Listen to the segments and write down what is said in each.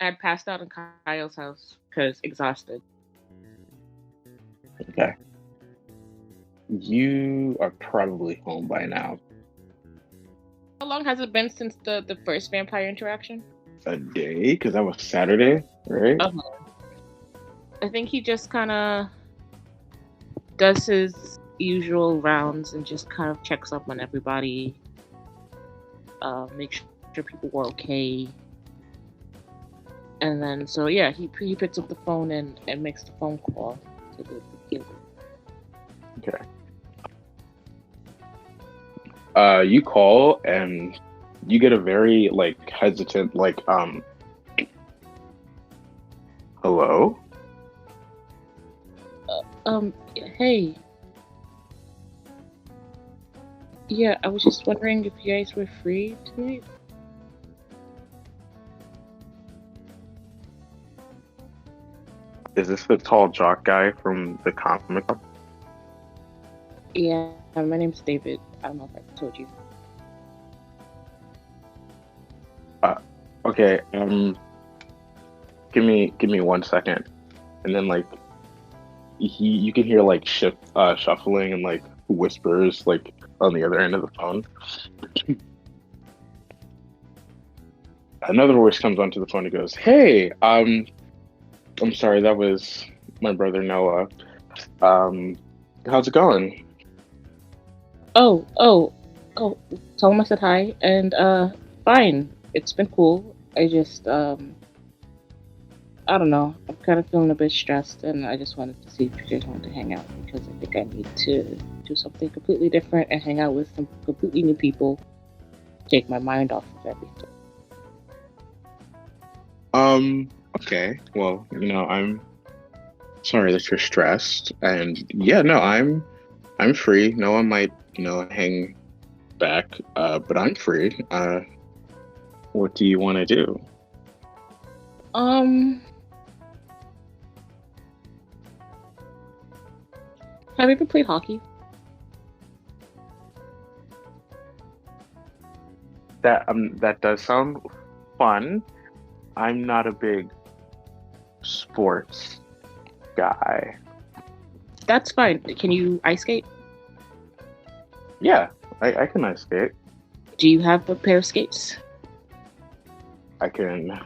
I'd passed out in Kyle's house because exhausted. Okay. You are probably home by now. How long has it been since the first vampire interaction? A day? Because that was Saturday, right? I think he just kind of does his usual rounds and just kind of checks up on everybody, make sure people were okay. And then, so yeah, he picks up the phone and makes the phone call to the killer. Okay. You call and you get a very like hesitant hello? Hey. Yeah, I was just wondering if you guys were free tonight. Is this the tall jock guy from the comic book? Yeah, my name's David. I don't know if I told you. Okay, give me 1 second. And then like you can hear like shuffling and like whispers like on the other end of the phone. Another voice comes onto the phone and goes, "Hey, I'm sorry, that was my brother Noah. How's it going?" Oh. Tell him I said hi, and fine. It's been cool. I just I don't know. I'm kind of feeling a bit stressed, and I just wanted to see if you guys wanted to hang out because I think I need to do something completely different and hang out with some completely new people, take my mind off of everything. Okay. Well, I'm sorry that you're stressed. And yeah, no, I'm free. No one might, hang back. But I'm free. What do you want to do? Have you ever played hockey? That does sound fun. I'm not a big sports guy. That's fine. Can you ice skate? Yeah, I can ice skate. Do you have a pair of skates? I can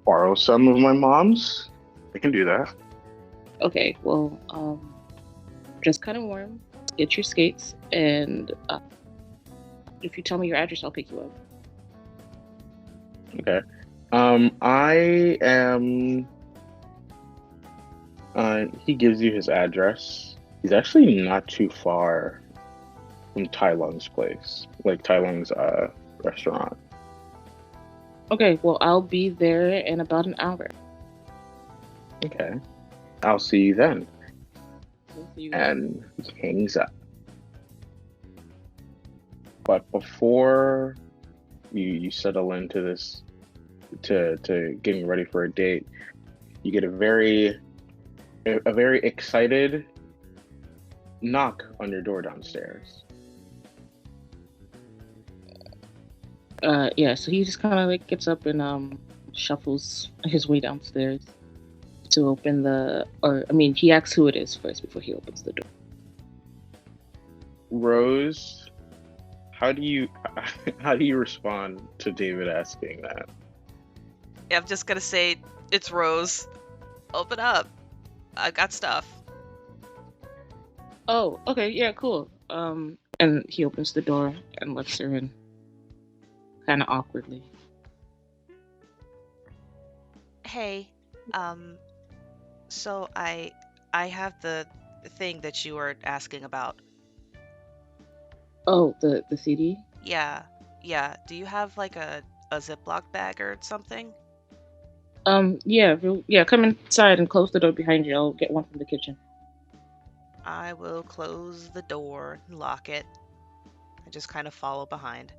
borrow some of my mom's. I can do that. Okay, well, just kind of warm. Get your skates, and if you tell me your address, I'll pick you up. Okay. I am. He gives you his address. He's actually not too far from Tai Lung's place, like Tai Lung's restaurant. Okay, well, I'll be there in about an hour. Okay. I'll see you then. We'll see you. And he hangs up. But before you settle into this to getting ready for a date, you get a very excited knock on your door downstairs. Yeah, so he just kind of like gets up and shuffles his way downstairs to open he asks who it is first before he opens the door. Rose, how do you respond to David asking that? Yeah, I'm just gonna say, it's Rose. Open up. I got stuff. Oh, okay, yeah, cool. And he opens the door and lets her in, kind of awkwardly. Hey, so I have the thing that you were asking about. Oh, the CD? Yeah. Do you have like a Ziploc bag or something? Yeah, come inside and close the door behind you. I'll get one from the kitchen. I will close the door and lock it. I just kind of follow behind.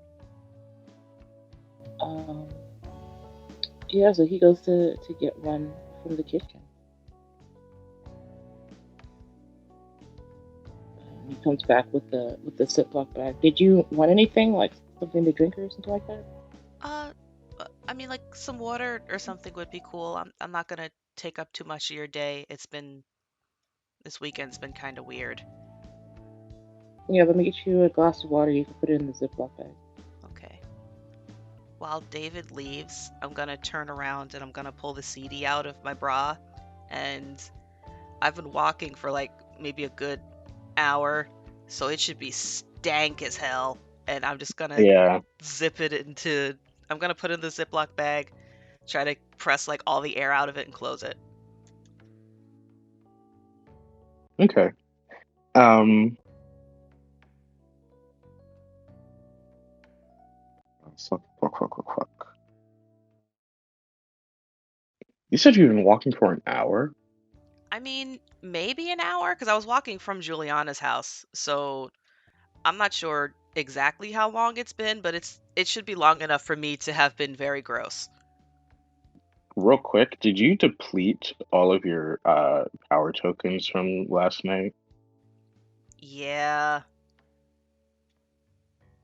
Yeah, so he goes to get one from the kitchen. He comes back with the Ziploc bag. Did you want anything, like something to drink or something like that? mean, like some water or something would be cool. I'm not gonna take up too much of your day. This weekend's been kind of weird. Yeah, let me get you a glass of water. You can put it in the Ziploc bag. Okay. While David leaves, I'm gonna turn around and I'm gonna pull the CD out of my bra, and I've been walking for like maybe a good hour, so it should be stank as hell. And I'm just gonna Yeah. zip it into. I'm gonna put it in the Ziploc bag, try to press like all the air out of it and close it. Okay. Um. Fuck. You said you've been walking for an hour. I mean, maybe an hour, because I was walking from Juliana's house, so I'm not sure exactly how long it's been, but it should be long enough for me to have been very gross. Real quick, did you deplete all of your power tokens from last night? Yeah.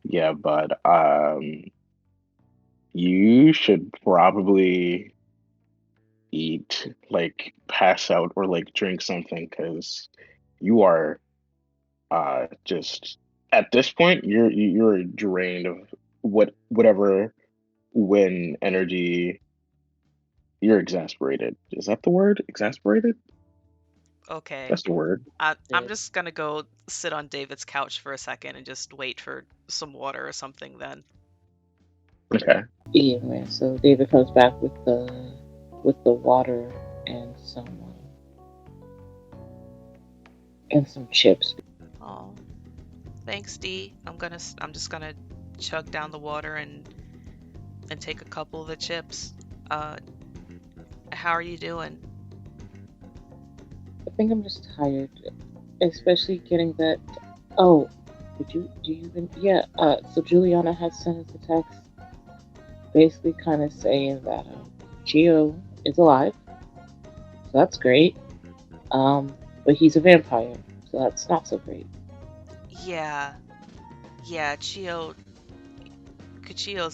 Yeah, but you should probably eat, like pass out or like drink something because you are just at this point you're drained of whatever when energy. You're exasperated. Is that the word? Exasperated? Okay. That's the word. I'm Yeah. just gonna go sit on David's couch for a second and just wait for some water or something then. Okay. Yeah, man. So David comes back with the water and some chips. Oh, thanks, D. I'm just gonna chug down the water and take a couple of the chips. Uh, how are you doing? I think I'm just tired, especially getting that. Oh, do you even? Yeah. So Juliana has sent us a text, basically kind of saying that Gio is alive, so that's great. But he's a vampire, so that's not so great. Yeah, yeah, Cuchillo's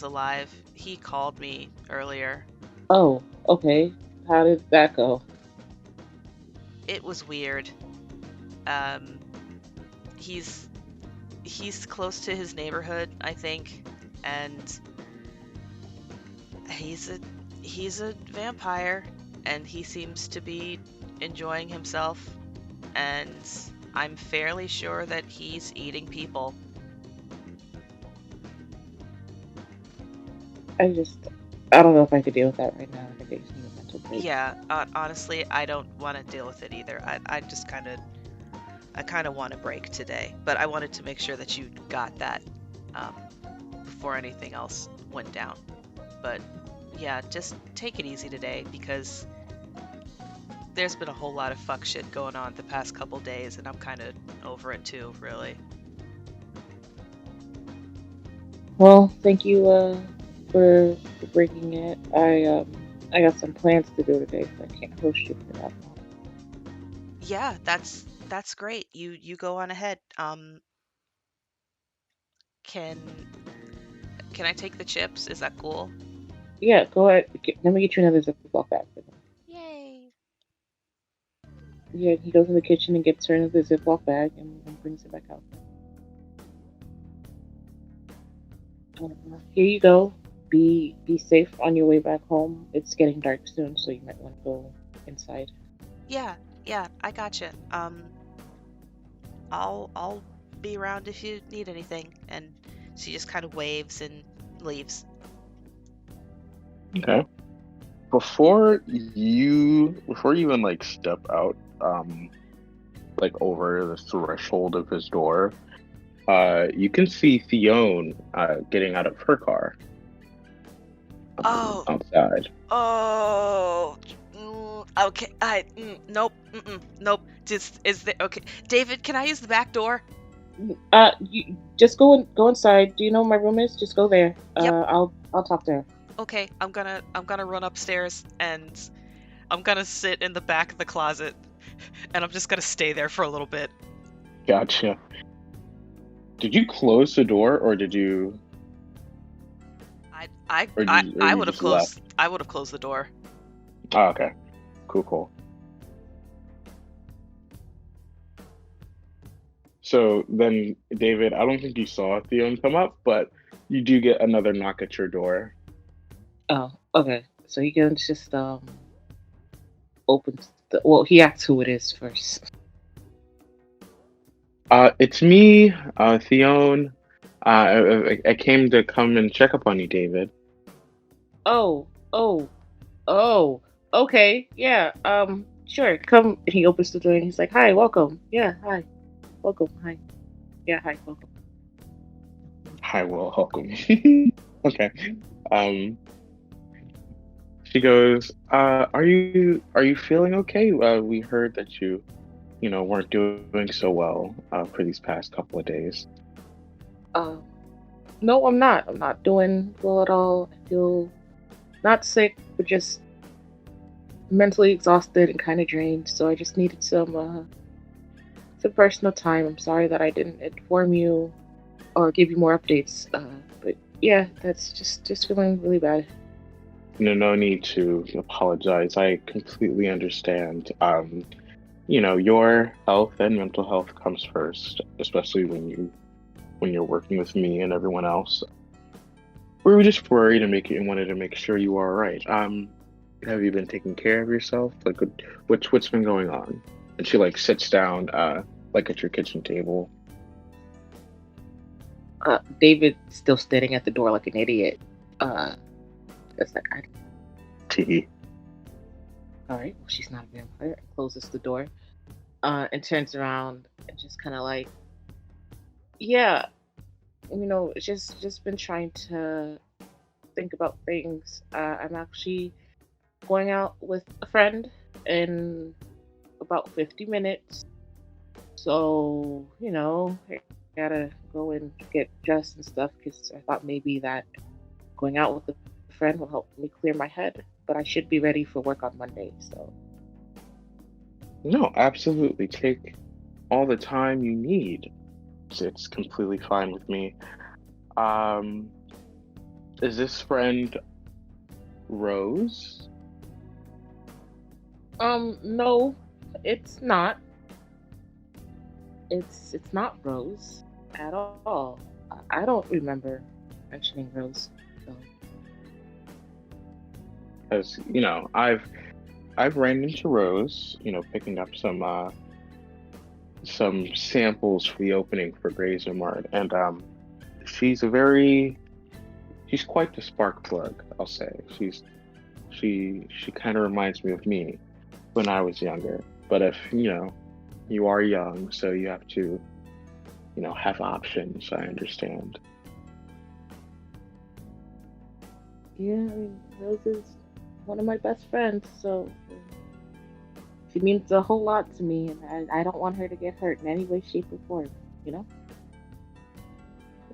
alive. He called me earlier. Oh, okay. How did that go? It was weird. Um, he's he's close to his neighborhood, I think, and he's a he's a vampire, and he seems to be enjoying himself, and I'm fairly sure that he's eating people. I just, I don't know if I could deal with that right now. I think I just need a mental break. Yeah, honestly, I don't want to deal with it either. I kind of want a break today, but I wanted to make sure that you got that um, before anything else went down. But yeah, just take it easy today because there's been a whole lot of fuck shit going on the past couple days, and I'm kind of over it too, really. Well, thank you for bringing it. I got some plans to do today, so I can't host you for that long. Yeah, that's great. You go on ahead. Can can I take the chips? Is that cool? Yeah, go ahead. Let me get you another Ziploc bag. Yay. Yeah, he goes in the kitchen and gets her another Ziploc bag and brings it back out. Here you go. Be safe on your way back home. It's getting dark soon, so you might want to go inside. Yeah, yeah, I gotcha. I'll be around if you need anything. And she just kind of waves and leaves. Okay. Before you even like step out, like over the threshold of his door, you can see Theone getting out of her car Oh, outside. oh, okay. Nope, nope. Just is there? Okay, David, can I use the back door? You just go inside. Do you know where my room is? Just go there. Yep. I'll talk to her. Okay, I'm gonna run upstairs and I'm gonna sit in the back of the closet and I'm just gonna stay there for a little bit. Gotcha. Did you close the door or did you? I or I you or I you would have just left? closed. I would have closed the door. Oh, okay. Cool. So then, David, I don't think you saw Theon come up, but you do get another knock at your door. Oh, okay. So he can just opens the. Well, he asks who it is first. It's me, Theon. I came to come and check up on you, David. Oh, oh, oh. Okay, yeah. Sure. Come. He opens the door and he's like, "Hi, welcome. Yeah, hi, welcome. Hi. Yeah, hi, welcome." Hi, well, welcome. Okay. Um, she goes, are you feeling okay? We heard that you weren't doing so well for these past couple of days. Um, no, I'm not. I'm not doing well at all. I feel not sick, but just mentally exhausted and kind of drained. So I just needed some personal time. I'm sorry that I didn't inform you or give you more updates. But yeah, that's just feeling really bad. No need to apologize. I completely understand. Your health and mental health comes first, especially when you're working with me and everyone else. We were just worried and wanted to make sure you are all right. Have you been taking care of yourself? Like, what's been going on? And she like sits down, like at your kitchen table. David still standing at the door like an idiot. That's like, Tea. all right, well, she's not a vampire. Closes the door, and turns around and just kind of like, yeah, it's just been trying to think about things. I'm actually going out with a friend in about 50 minutes. So, I gotta go and get dressed and stuff because I thought maybe that going out with a friend will help me clear my head. But I should be ready for work on Monday. So, No, absolutely. Take all the time you need. It's completely fine with me. Um, is this friend Rose? no, it's not. It's not Rose at all. I don't remember mentioning Rose. So. Because I've ran into Rose, picking up some samples for the opening for Grazer Mart, and she's she's quite the spark plug, I'll say. She kind of reminds me of me when I was younger. But if you are young, so you have to have options. I understand. Yeah, I mean, Rose is one of my best friends, so she means a whole lot to me, and I don't want her to get hurt in any way, shape, or form, you know?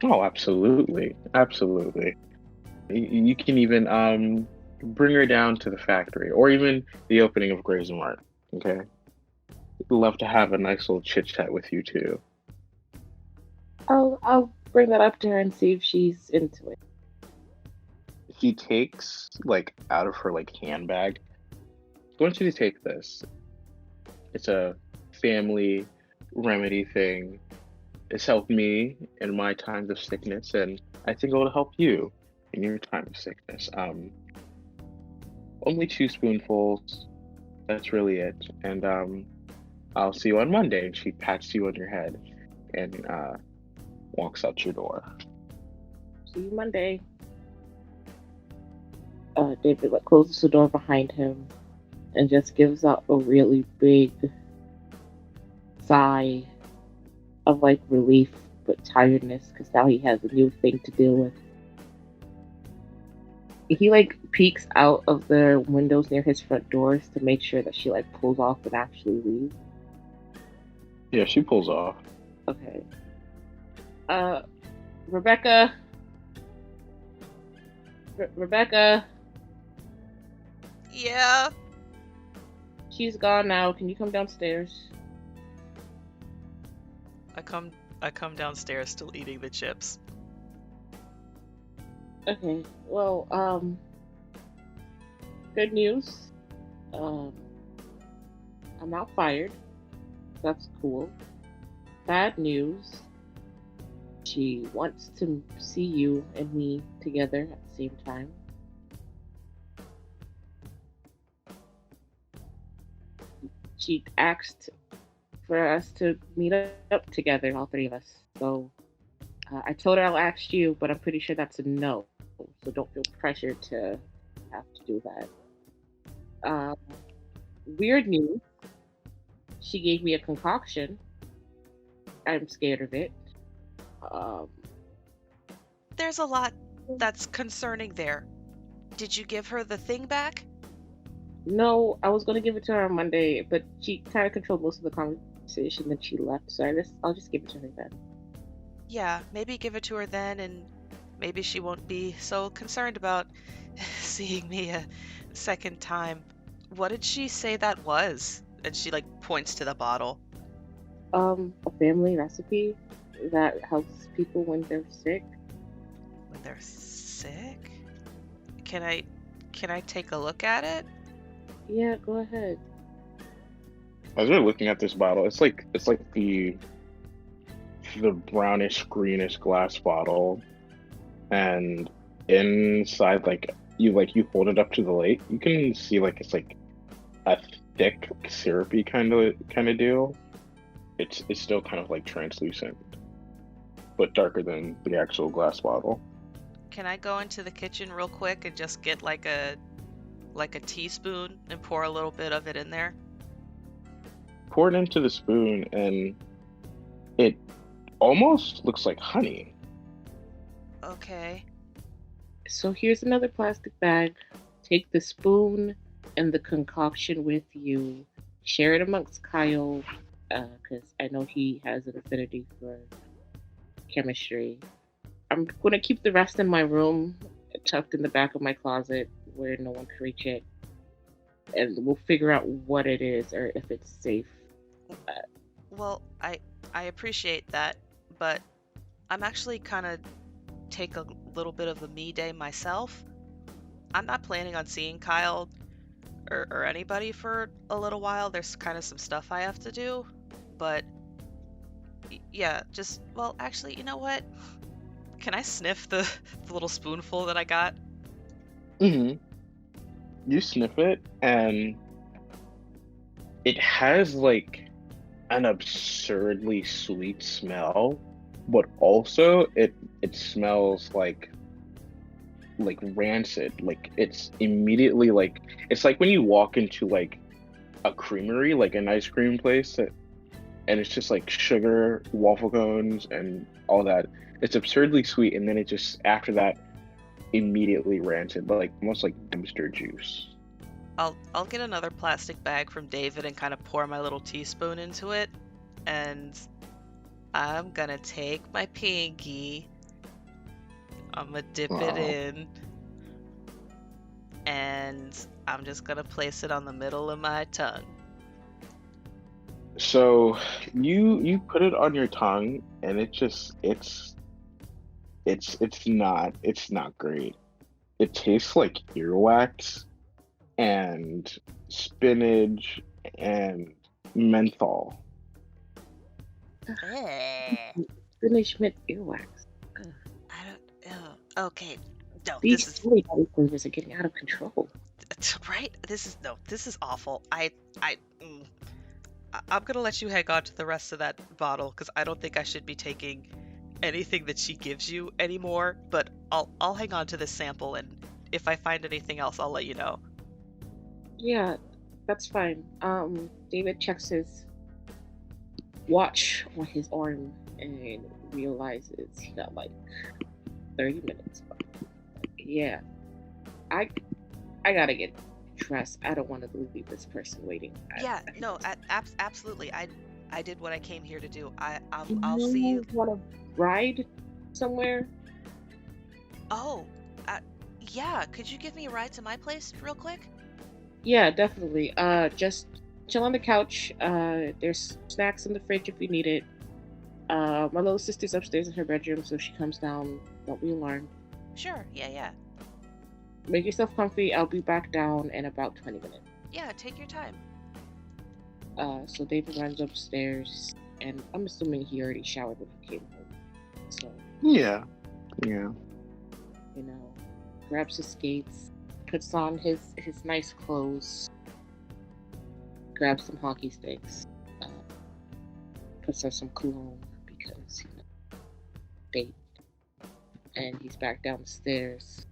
Oh, absolutely, absolutely. You can even bring her down to the factory, or even the opening of Grazer Mart. Okay, love to have a nice little chit chat with you too. I'll bring that up to her and see if she's into it. She takes like out of her like handbag. I want you to take this. It's a family remedy thing. It's helped me in my times of sickness, and I think it will help you in your time of sickness. Only two spoonfuls. That's really it. And I'll see you on Monday. And she pats you on your head and walks out your door. See you Monday. David like closes the door behind him and just gives out a really big sigh of like relief but tiredness because now he has a new thing to deal with. He like peeks out of the windows near his front doors to make sure that she like pulls off and actually leaves. Yeah, she pulls off. Okay. Rebecca. Rebecca. Yeah. She's gone now. Can you come downstairs? I come downstairs still eating the chips. Okay. Well, good news. Um, I'm not fired. That's cool. Bad news. She wants to see you and me together at the same time. She asked for us to meet up together, all three of us. So I told her I'll ask you, but I'm pretty sure that's a no. So don't feel pressured to have to do that. Um, weird news. She gave me a concoction. I'm scared of it. Um, There's a lot that's concerning there. Did you give her the thing back? no, I was gonna give it to her on Monday, but she kind of controlled most of the conversation. Then she left, so I'll just give it to her then. Yeah, maybe give it to her then, and maybe she won't be so concerned about seeing me a second time. What did she say that was? And she like points to the bottle. A family recipe that helps people when they're sick. When they're sick? Can I take a look at it? Yeah, go ahead. As we're looking at this bottle, it's like the brownish greenish glass bottle, and inside you hold it up to the light, you can see like it's like a thick syrupy kind of deal. It's still kind of like translucent, but darker than the actual glass bottle. Can I go into the kitchen real quick and just get like a teaspoon and pour a little bit of it in there? Pour it into the spoon, and it almost looks like honey. Okay. So here's another plastic bag. Take the spoon and the concoction with you. Share it amongst Kyle, because I know he has an affinity for chemistry. I'm gonna keep the rest in my room, tucked in the back of my closet where no one can reach it, and we'll figure out what it is or if it's safe. Well, I appreciate that, but I'm actually kind of take a little bit of a me day myself. I'm not planning on seeing Kyle or anybody for a little while. There's kind of some stuff I have to do, but yeah, just well, actually, you know what? Can I sniff the little spoonful that I got? hmm You sniff it, and it has like an absurdly sweet smell, but also it smells like rancid. Like it's immediately like it's like when you walk into like a creamery, like an ice cream place, and it's just like sugar, waffle cones, and all that. It's absurdly sweet, and then it just after that immediately rancid, like almost like dumpster juice. I'll get another plastic bag from David and kind of pour my little teaspoon into it, and I'm gonna take my pinky. I'm gonna dip it Wow. in, and I'm just gonna place it on the middle of my tongue. So you put it on your tongue, and it just it's not great. It tastes like earwax and spinach and menthol. Eh, Finish mint earwax. Ugh. I don't. Okay. No, These this is silly body flavors are getting out of control. right. This is no. This is awful. I'm gonna let you hang on to the rest of that bottle because I don't think I should be taking anything that she gives you anymore. But I'll hang on to this sample, and if I find anything else, I'll let you know. Yeah, that's fine. David checks his watch on his arm and realizes he got like 30 minutes. Yeah, I I gotta get dressed. I don't want to leave this person waiting. Yeah. No. Absolutely. I did what I came here to do. Do I'll see you you. want to ride somewhere? Oh. Uh, yeah. Could you give me a ride to my place real quick? Yeah, definitely. Just chill on the couch. There's snacks in the fridge if you need it. My little sister's upstairs in her bedroom, so if she comes down, don't be alarmed. Sure. Yeah. Make yourself comfy. I'll be back down in about 20 minutes. Yeah, take your time. So David runs upstairs, and I'm assuming he already showered when he came home. So, Yeah. you know, grabs his skates, puts on his nice clothes, grabs some hockey sticks, puts on some cologne because date, and he's back downstairs.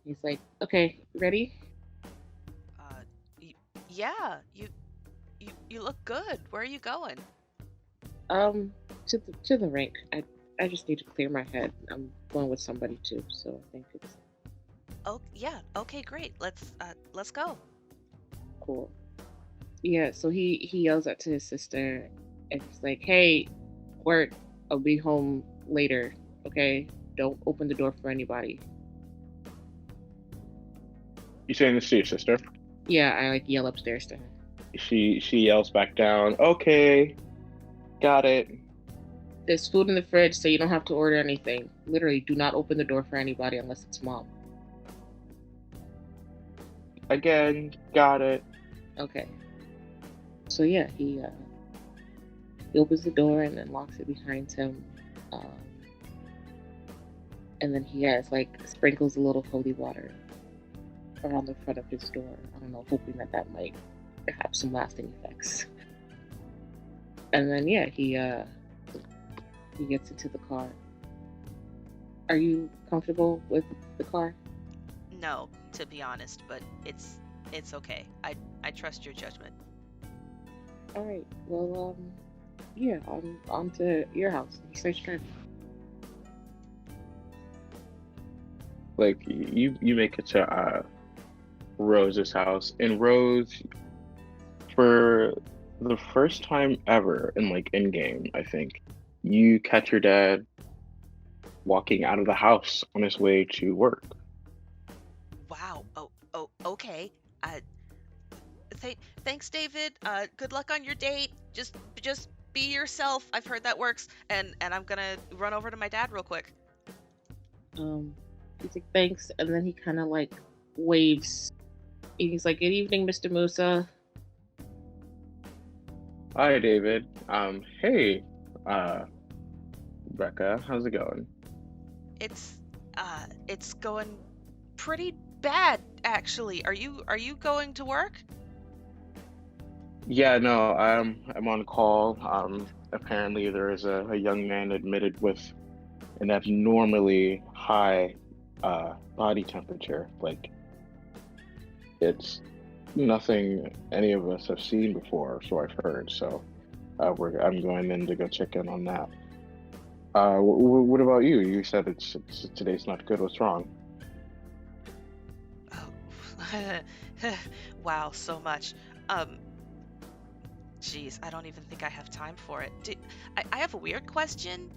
He's like, "Okay, ready?" Uh, yeah. You look good. Where are you going? To the rink. I just need to clear my head. I'm going with somebody too, so I think it's Oh, yeah. Okay, great. Let's go. cool. Yeah, so he yells out to his sister, and he's like, "Hey, Wirt, I'll be home later. Okay, don't open the door for anybody." You saying this to your sister? Yeah, I like yell upstairs to her. She yells back down. Okay, got it. There's food in the fridge, so you don't have to order anything. Literally, do not open the door for anybody unless it's mom. Again, got it. Okay. So yeah, he opens the door and then locks it behind him. And then he has like sprinkles a little holy water around the front of his door. I don't know, hoping that might have some lasting effects. And then yeah, he gets into the car. Are you comfortable with the car? No, to be honest, but it's okay. I trust your judgment. All right. Well, yeah, on to your house. He starts driving. Like you make it to Rose's house, and Rose, for the first time ever in game, I think, you catch your dad walking out of the house on his way to work. Wow. Oh, okay. Thanks, David. Good luck on your date. Just be yourself. I've heard that works. And I'm gonna run over to my dad real quick. He's like, thanks, and then he kind of like waves. And he's like, good evening, Mr. Musa. Hi, David. Hey, Becca, how's it going? It's going pretty bad, actually. Are you going to work? Yeah, no, I'm on call. Apparently there is a young man admitted with an abnormally high body temperature. Like, it's nothing any of us have seen before, so I've heard. So I'm going in to go check in on that. What about you? You said it's today's not good. What's wrong? Oh, wow, so much. Geez, I don't even think I have time for it. I have a weird question.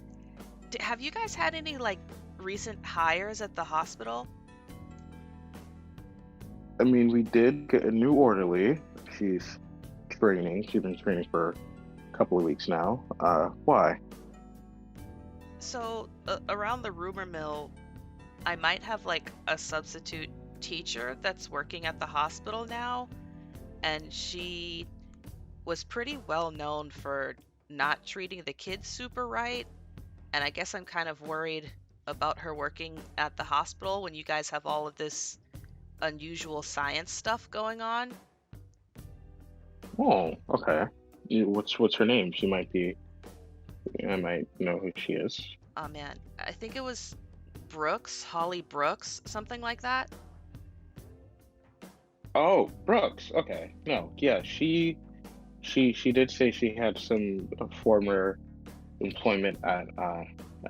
Have you guys had any like recent hires at the hospital? I mean, we did get a new orderly. She's training. She's been training for a couple of weeks now. Why? So, around the rumor mill, I might have like a substitute teacher that's working at the hospital now, and she was pretty well known for not treating the kids super right, and I guess I'm kind of worried about her working at the hospital when you guys have all of this unusual science stuff going on. Oh, okay. What's her name? I might know who she is. Oh man, I think it was Holly Brooks, something like that. Oh, Brooks. Okay. No, yeah, she did say she had some former employment at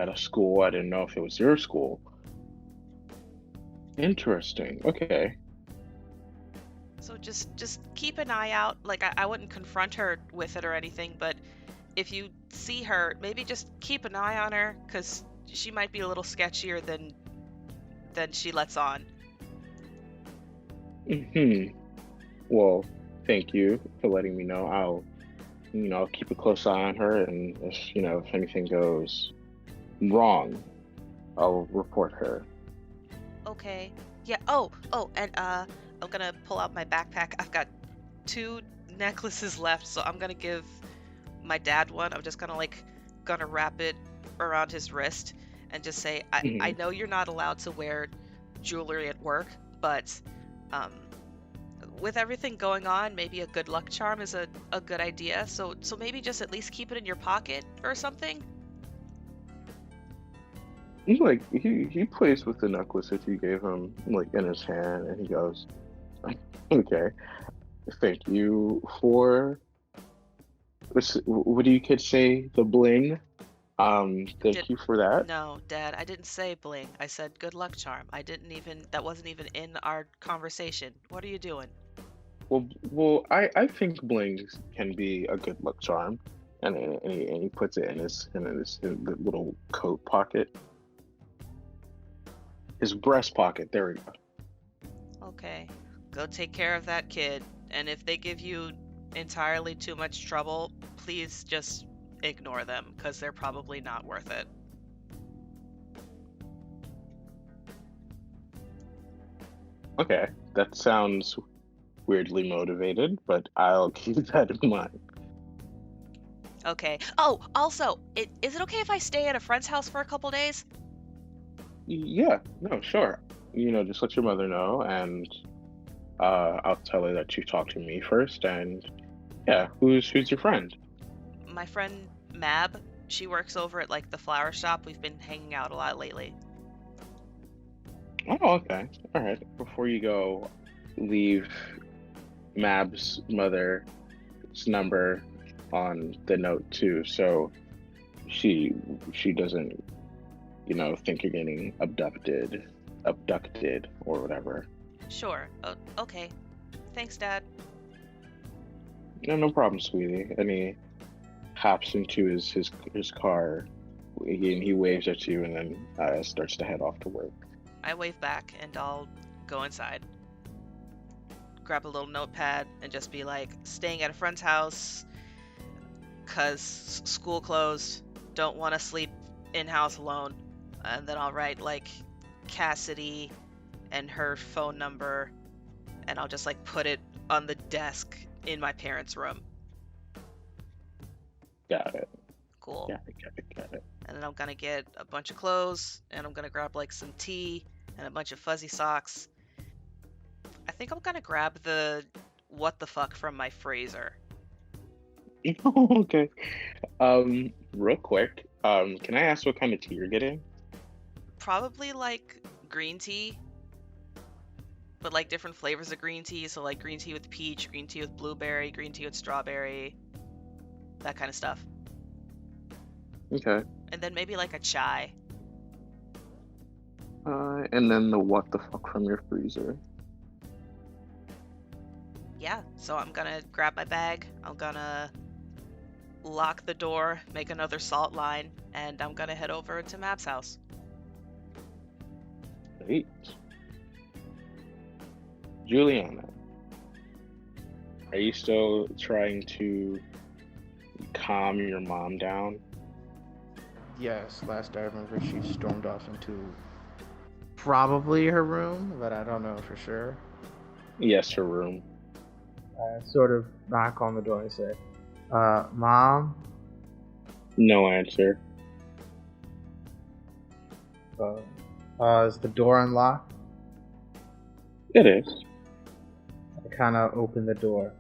a school. I didn't know if it was your school. Interesting. Okay. So just keep an eye out. Like I wouldn't confront her with it or anything, but if you see her, maybe just keep an eye on her, because she might be a little sketchier than she lets on. Well, thank you for letting me know. I'll keep a close eye on her, and if anything goes wrong, I'll report her. Okay. Yeah. And I'm gonna pull out my backpack. I've got 2 necklaces left, so I'm gonna give my dad one. I'm just gonna wrap it around his wrist and just say, I Mhm. know you're not allowed to wear jewelry at work, but um, with everything going on, maybe a good luck charm is a good idea. So maybe just at least keep it in your pocket or something. He's like he plays with the necklace that you gave him like in his hand, and he goes, "Okay, thank you for what do you kids say? The bling. Did Thank you for that." No, Dad, I didn't say bling. I said good luck charm. I didn't even That wasn't even in our conversation. What are you doing? I think blings can be a good luck charm, and he puts it in his little coat pocket, his breast pocket. There we go. Okay, go take care of that kid. And if they give you entirely too much trouble, please just ignore them because they're probably not worth it. Okay, that sounds weirdly motivated, but I'll keep that in mind. Okay. Oh, also, is it okay if I stay at a friend's house for a couple days? Yeah, no, sure. Just let your mother know, and I'll tell her that you talked to me first. And yeah, who's your friend? My friend Mab, she works over at like the flower shop. We've been hanging out a lot lately. Oh, okay. All right. Before you go, leave Mab's mother's number on the note too, so she she doesn't, think you're getting abducted or whatever. Sure. Okay. Thanks, Dad. No, no problem, sweetie. And he hops into his car. He waves at you and then starts to head off to work. I wave back and I'll go inside. Grab a little notepad and just be like, staying at a friend's house because school closed. Don't want to sleep in-house alone. And then I'll write like Cassidy and her phone number, and I'll just like put it on the desk in my parents' room. Got it. Cool. Got it. And then I'm gonna get a bunch of clothes, and I'm gonna grab like some tea and a bunch of fuzzy socks. I think I'm gonna grab the what the fuck from my freezer. Okay. Real quick, can I ask what kind of tea you're getting? Probably like green tea, but like different flavors of green tea. So like green tea with peach, green tea with blueberry, green tea with strawberry, that kind of stuff. Okay. And then maybe like a chai. And then the what the fuck from your freezer. Yeah, so I'm gonna grab my bag, I'm gonna lock the door, make another salt line, and I'm gonna head over to Mab's house. Great. Juliana, are you still trying to calm your mom down? Yes, last I remember, she stormed off into probably her room, but I don't know for sure. Yes, her room. I sort of knock on the door and say, Mom? No answer. Is the door unlocked? It is. I kind of open the door.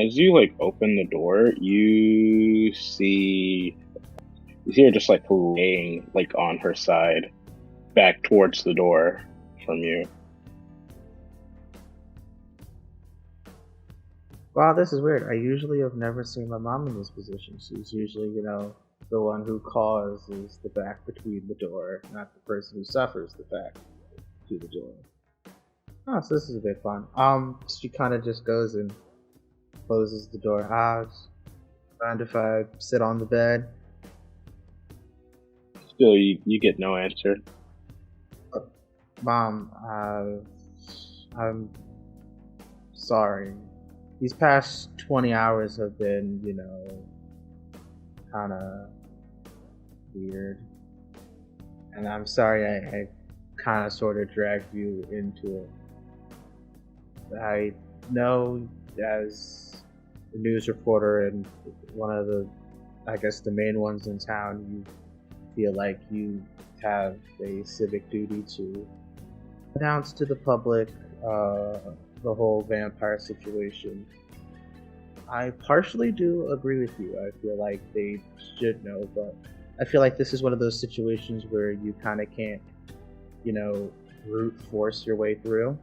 As you open the door, you see her just laying on her side, back towards the door from you. Wow, this is weird. I usually have never seen my mom in this position. She's usually, the one who causes the back between the door, not the person who suffers the back to the door. Oh, so this is a bit fun. She kind of just goes and closes the door. And if I sit on the bed? Still, you get no answer. Mom, I'm sorry. These past 20 hours have been, kind of weird. And I'm sorry I kind of sort of dragged you into it. I know as a news reporter and one of the, I guess, the main ones in town, you feel like you have a civic duty to announce to the public the whole vampire situation. I partially do agree with you. I feel like they should know, but I feel like this is one of those situations where you kind of can't, brute force your way through.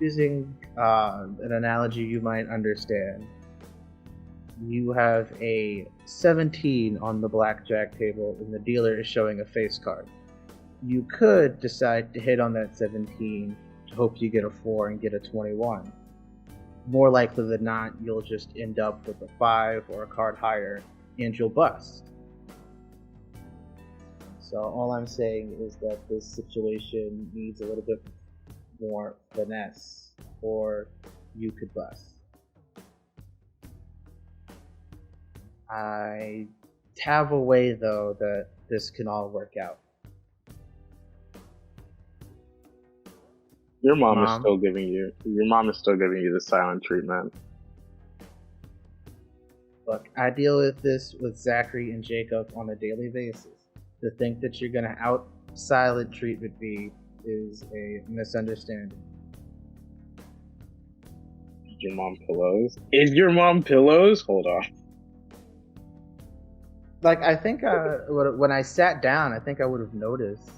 Using an analogy you might understand, you have a 17 on the blackjack table and the dealer is showing a face card. You could decide to hit on that 17 to hope you get a 4 and get a 21. More likely than not, you'll just end up with a 5 or a card higher and you'll bust. So all I'm saying is that this situation needs a little bit more finesse, or you could bust. I have a way, though, that this can all work out. Your mom is still giving you the silent treatment. Look, I deal with this with Zachary and Jacob on a daily basis. To think that you're gonna out silent treatment me is a misunderstanding. Is your mom pillows? Is your mom pillows? Hold on. Like, I think when I sat down, I think I would have noticed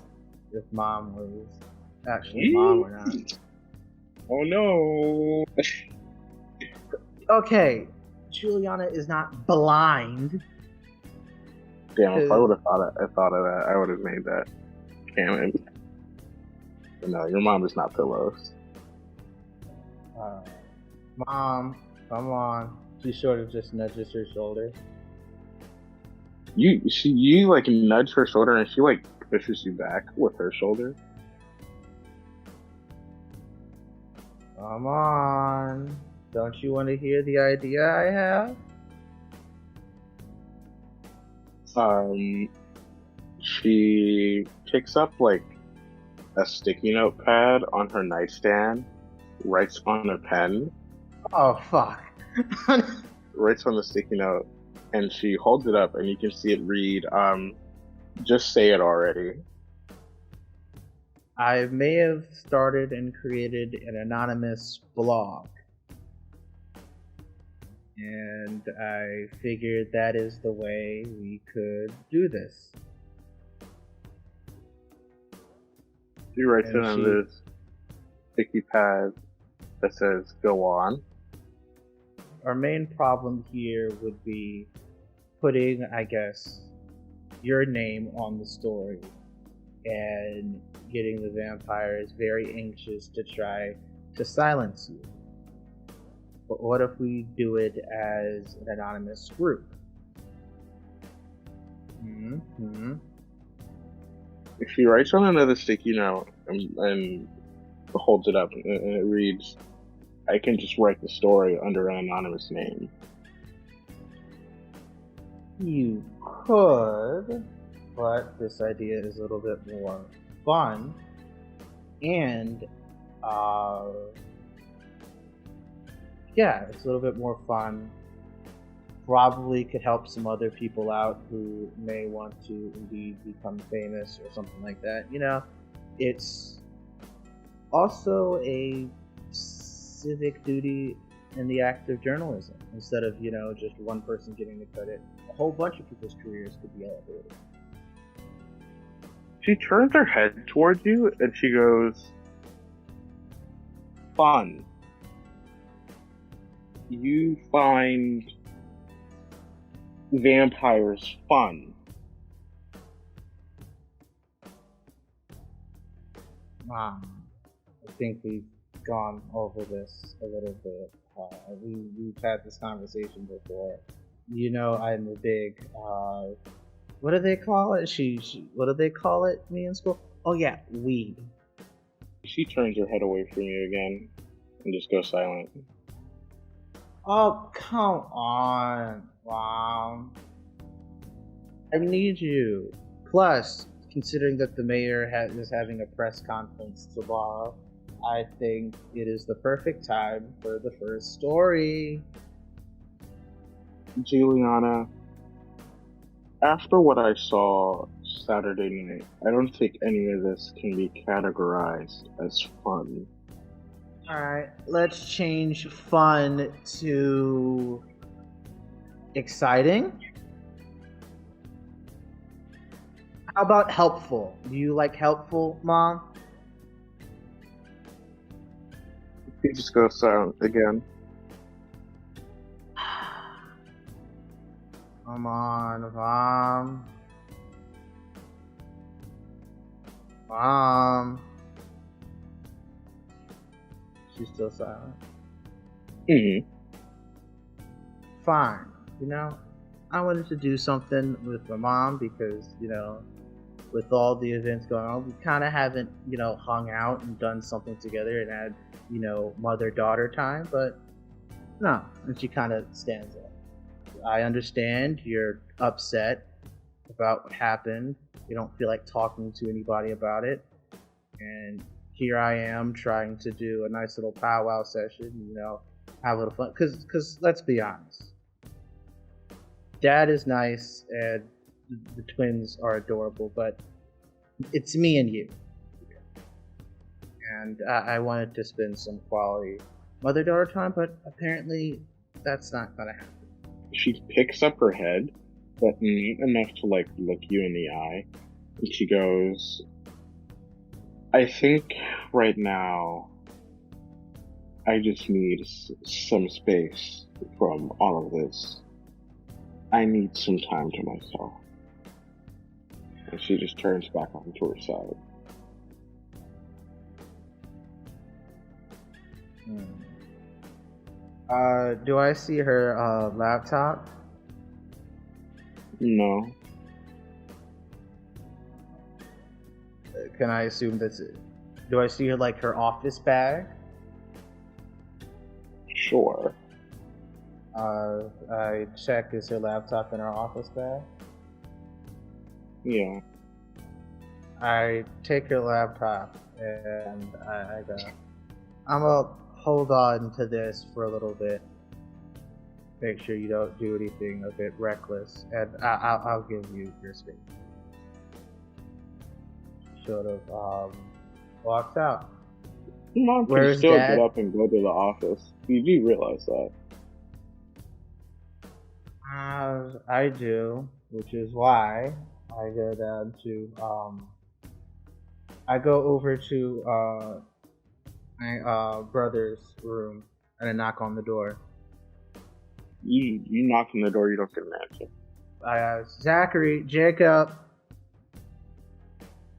if mom was actually mom or not. Oh no. Okay, Julianna is not blind. Damn, if I would have thought of that, I would have made that canon. But no, your mom is not pillows. Mom, come on. She sort of just nudges her shoulder. You like nudge her shoulder and she like pushes you back with her shoulder. Come on. Don't you want to hear the idea I have? She picks up like a sticky note pad on her nightstand, writes on a pen. Oh, fuck. Writes on the sticky note, and she holds it up, and you can see it read, just say it already. I may have started and created an anonymous blog. And I figured that is the way we could do this. She writes it on this sticky pad that says, go on. Our main problem here would be putting, I guess, your name on the story and getting the vampires very anxious to try to silence you. But what if we do it as an anonymous group? If she writes on another sticky note and holds it up and it reads, I can just write the story under an anonymous name. You could, but this idea is a little bit more fun and it's a little bit more fun. Probably could help some other people out who may want to indeed become famous or something like that. It's also a civic duty in the act of journalism. Instead of, just one person getting the credit, a whole bunch of people's careers could be elevated. She turns her head towards you and she goes, fun. You find vampires fun. I think we've gone over this a little bit. We've had this conversation before. I'm a big, what do they call it? What do they call it, me in school? Oh yeah, weed. She turns her head away from you again and just goes silent. Oh, come on, Mom. I need you. Plus, considering that the mayor is having a press conference tomorrow, I think it is the perfect time for the first story. Juliana, after what I saw Saturday night, I don't think any of this can be categorized as fun. Alright, let's change fun to exciting. How about helpful? Do you like helpful, Mom? He just goes silent again. Come on, Mom. Mom. She's still silent. Mm-hmm. Fine. You know, I wanted to do something with my mom because, you know, with all the events going on, we kind of haven't, you know, hung out and done something together and had, you know, mother-daughter time, but no. And she kind of stands up. I understand you're upset about what happened. You don't feel like talking to anybody about it. And here I am trying to do a nice little powwow session, you know, have a little fun. Because let's be honest. Dad is nice and the twins are adorable, but it's me and you. And I wanted to spend some quality mother-daughter time, but apparently that's not going to happen. She picks up her head, but not enough to, like, look you in the eye. And she goes, I think right now I just need some space from all of this. I need some time to myself. And she just turns back onto her side. Do I see her laptop? No. Can I assume that's it? Do I see her like her office bag? Sure. I check, is her laptop in her office bag? Yeah. I take her laptop and I go, I'm gonna hold on to this for a little bit. Make sure you don't do anything a bit reckless, and I'll give you your space. Sort of walks out. Mom can Where's still Dad? get up and go to the office. You do realize that. I do, which is why I go down to I go over to my brother's room and I knock on the door. You knock on the door, you don't get an answer. I ask, Zachary, Jacob.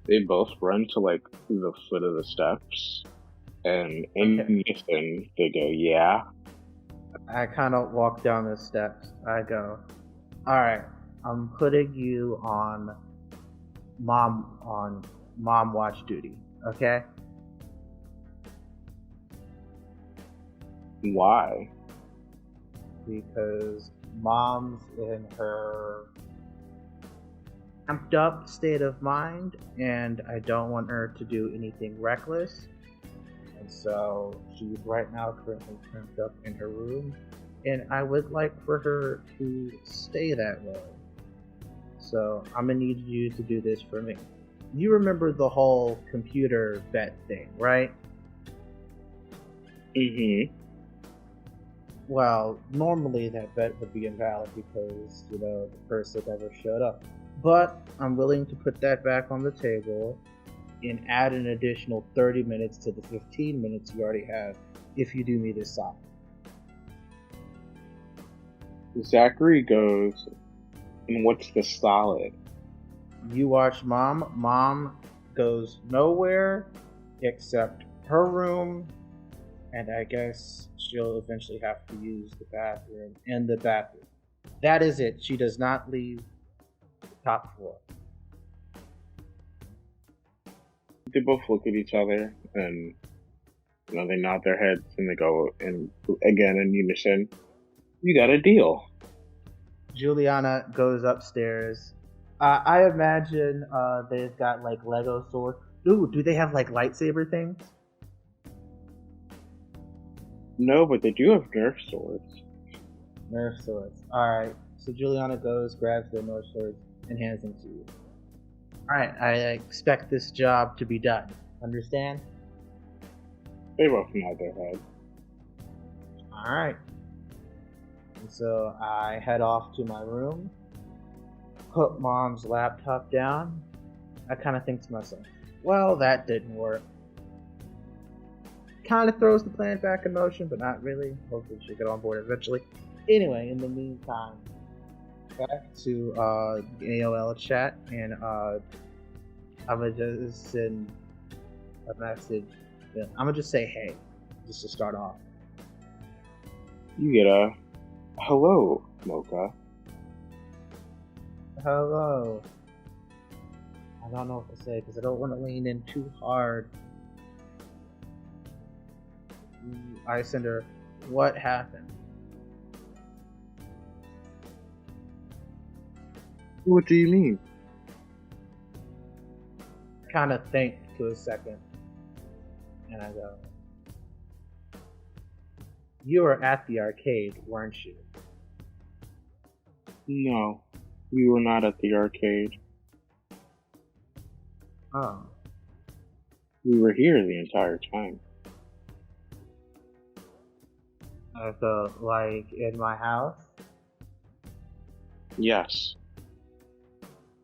They both run to, like, the foot of the steps, and in unison, they go, yeah. I kind of walk down the steps. I go, alright, I'm putting you on mom watch duty, okay? Why? Because mom's in her amped up state of mind, and I don't want her to do anything reckless. And so she's right now currently cramped up in her room, and I would like for her to stay that way. So I'm gonna need you to do this for me. You remember the whole computer bet thing, right? Mm-hmm. Well, normally that bet would be invalid because, you know, the person never showed up. But I'm willing to put that back on the table and add an additional 30 minutes to the 15 minutes you already have if you do me this solid. Zachary goes, and what's the solid? You watch Mom. Mom goes nowhere except her room, and I guess she'll eventually have to use the bathroom and the bathroom. That is it. She does not leave the top floor. They both look at each other, and, you know, they nod their heads, and they go, and again in unison, you got a deal. Julianna goes upstairs I imagine they've got like Lego swords. Ooh, do they have like lightsaber things? No, but they do have Nerf swords. Nerf swords. Alright. So Juliana goes, grabs the Nerf swords, and hands them to you. Alright, I expect this job to be done. Understand? They both nod their head. Alright. And so I head off to my room, put mom's laptop down. I kind of think to myself, well, that didn't work. Kind of throws the plan back in motion, but not really. Hopefully she'll get on board eventually. Anyway, in the meantime, back to the AOL chat, and I'm gonna just send a message. I'm gonna just say hey, just to start off. You get a hello, Mocha. Hello. I don't know what to say because I don't want to lean in too hard. I send her, what happened? What do you mean? Kind of think for a second, and I go, you were at the arcade, weren't you? No, we were not at the arcade. Oh. We were here the entire time. I go, like, in my house? Yes.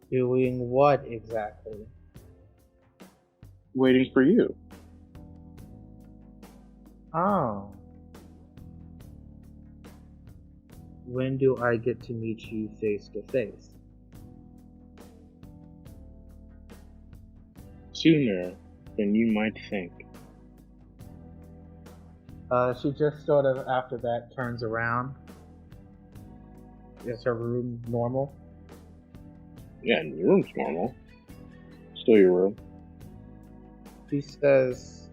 Doing what exactly? Waiting for you. Oh. When do I get to meet you face to face? Sooner than you might think. She just sort of, after that, turns around. Is her room normal? Yeah, and your room's normal. Still your room. She says,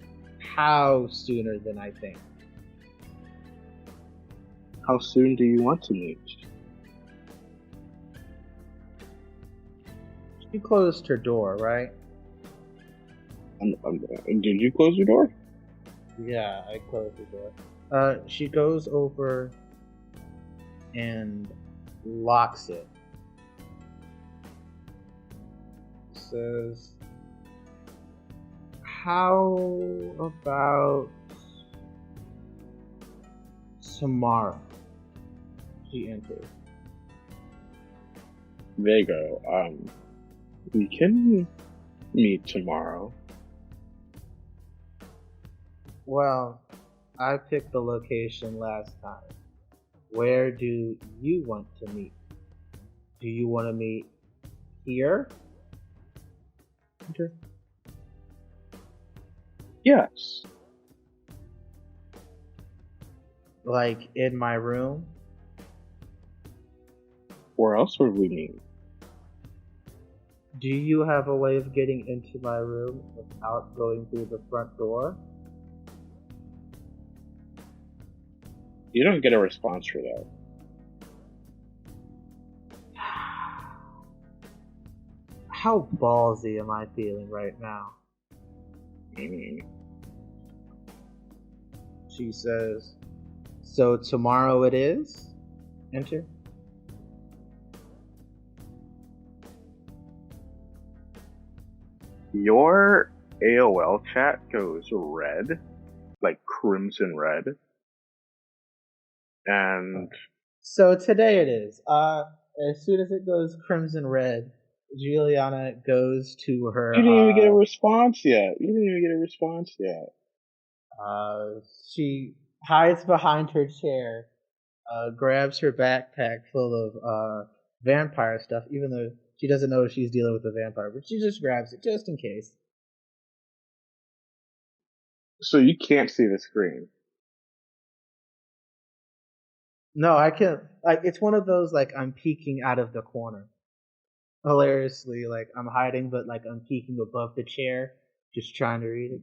how sooner than I think? How soon do you want to meet? She closed her door, right? Did you close your door? Yeah, I closed the door. She goes over and locks it. Says, how about tomorrow? She enters. They go, we can meet tomorrow. Well, I picked the location last time. Where do you want to meet? Do you want to meet here? Okay. Yes. Like in my room? Where else would we meet? Do you have a way of getting into my room without going through the front door? You don't get a response for that. How ballsy am I feeling right now? She says, so tomorrow it is? Enter. Your AOL chat goes red, like crimson red. And so today it is. As soon as it goes crimson red, Juliana goes to her. You didn't even get a response yet. She hides behind her chair, grabs her backpack full of vampire stuff, even though she doesn't know she's dealing with a vampire, but she just grabs it just in case. So you can't see the screen. No, I can't. Like, it's one of those, like, I'm peeking out of the corner. Hilariously, like, I'm hiding, but, like, I'm peeking above the chair, just trying to read it.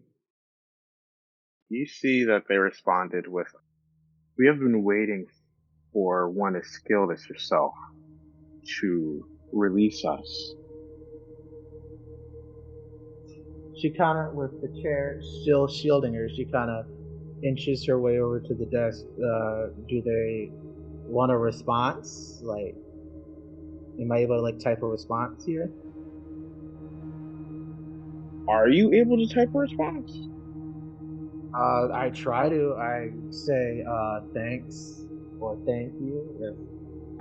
You see that they responded with, we have been waiting for one as skilled as yourself to release us. She kind of, with the chair still shielding her, she kind of inches her way over to the desk. Do they want a response? Like, am I able to like type a response here? Are you able to type a response? I try to. I say thanks or thank you if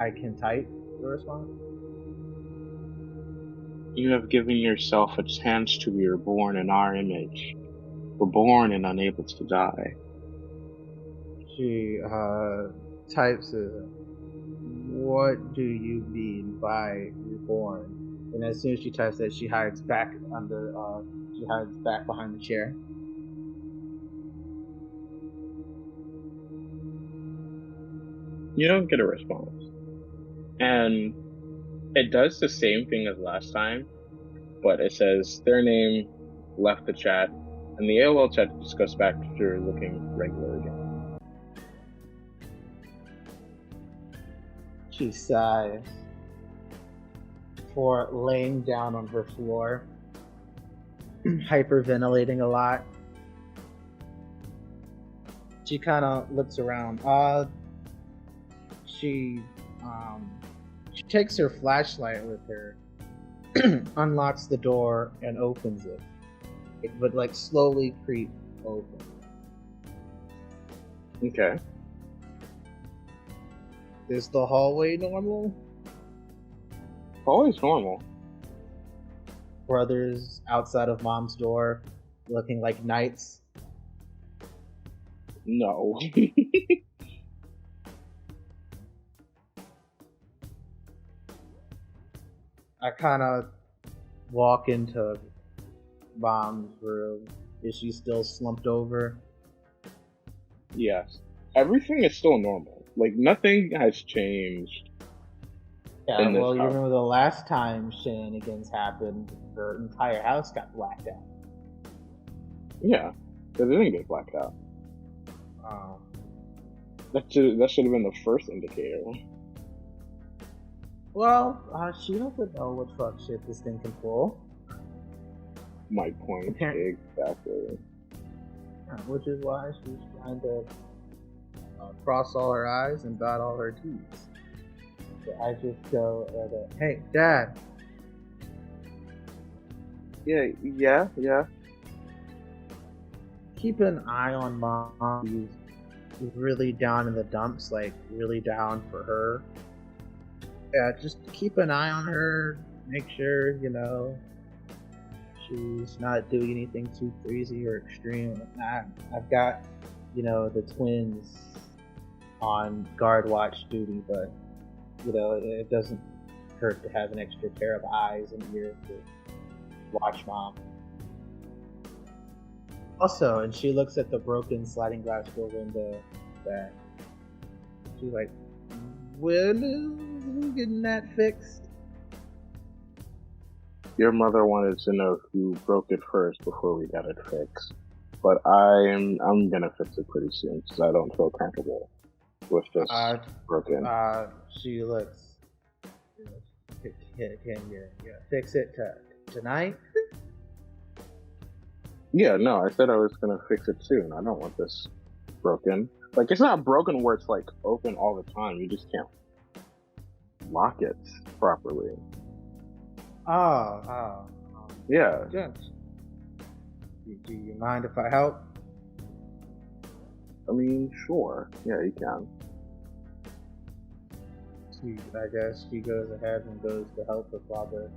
I can type the response. You have given yourself a chance to be reborn in our image, reborn and unable to die. She types what do you mean by reborn? And as soon as she types that, she hides back behind the chair. You don't get a response. And it does the same thing as last time, but it says their name, left the chat, and the AOL chat just goes back to looking regular again. She sighs for laying down on her floor, hyperventilating a lot. She kind of looks around. She takes her flashlight with her, unlocks the door, and opens it. It would like slowly creep open. Okay. Is the hallway normal? Always normal. Brothers outside of mom's door, looking like knights. No. I kind of walk into mom's room. Is she still slumped over? Yes. Everything is still normal. Like, nothing has changed. Yeah, well, you remember the last time shenanigans happened, her entire house got blacked out. Yeah, because it didn't get blacked out. Oh. That should have been the first indicator. Well, she doesn't know what fuck shit this thing can pull. My point, exactly. Which is why she's trying to cross all her I's and dot all her T's. So I just go, hey, Dad. Yeah. Keep an eye on Mom. She's really down in the dumps, like really down for her. Yeah, just keep an eye on her. Make sure, she's not doing anything too crazy or extreme. I've got, the twins on guard watch duty, but, it doesn't hurt to have an extra pair of eyes and ears to watch Mom. Also, and she looks at the broken sliding glass door window that she's like, when is we getting that fixed? Your mother wanted to know who broke it first before we got it fixed. But I'm gonna fix it pretty soon because I don't feel comfortable with this broken. She looks. Can you fix it tonight? Yeah, no, I said I was gonna fix it soon. I don't want this broken. Like, it's not broken where it's like open all the time. You just can't lock it properly. Yeah. Do you mind if I help? I mean, sure. Yeah, you can. I guess she goes ahead and goes to help her father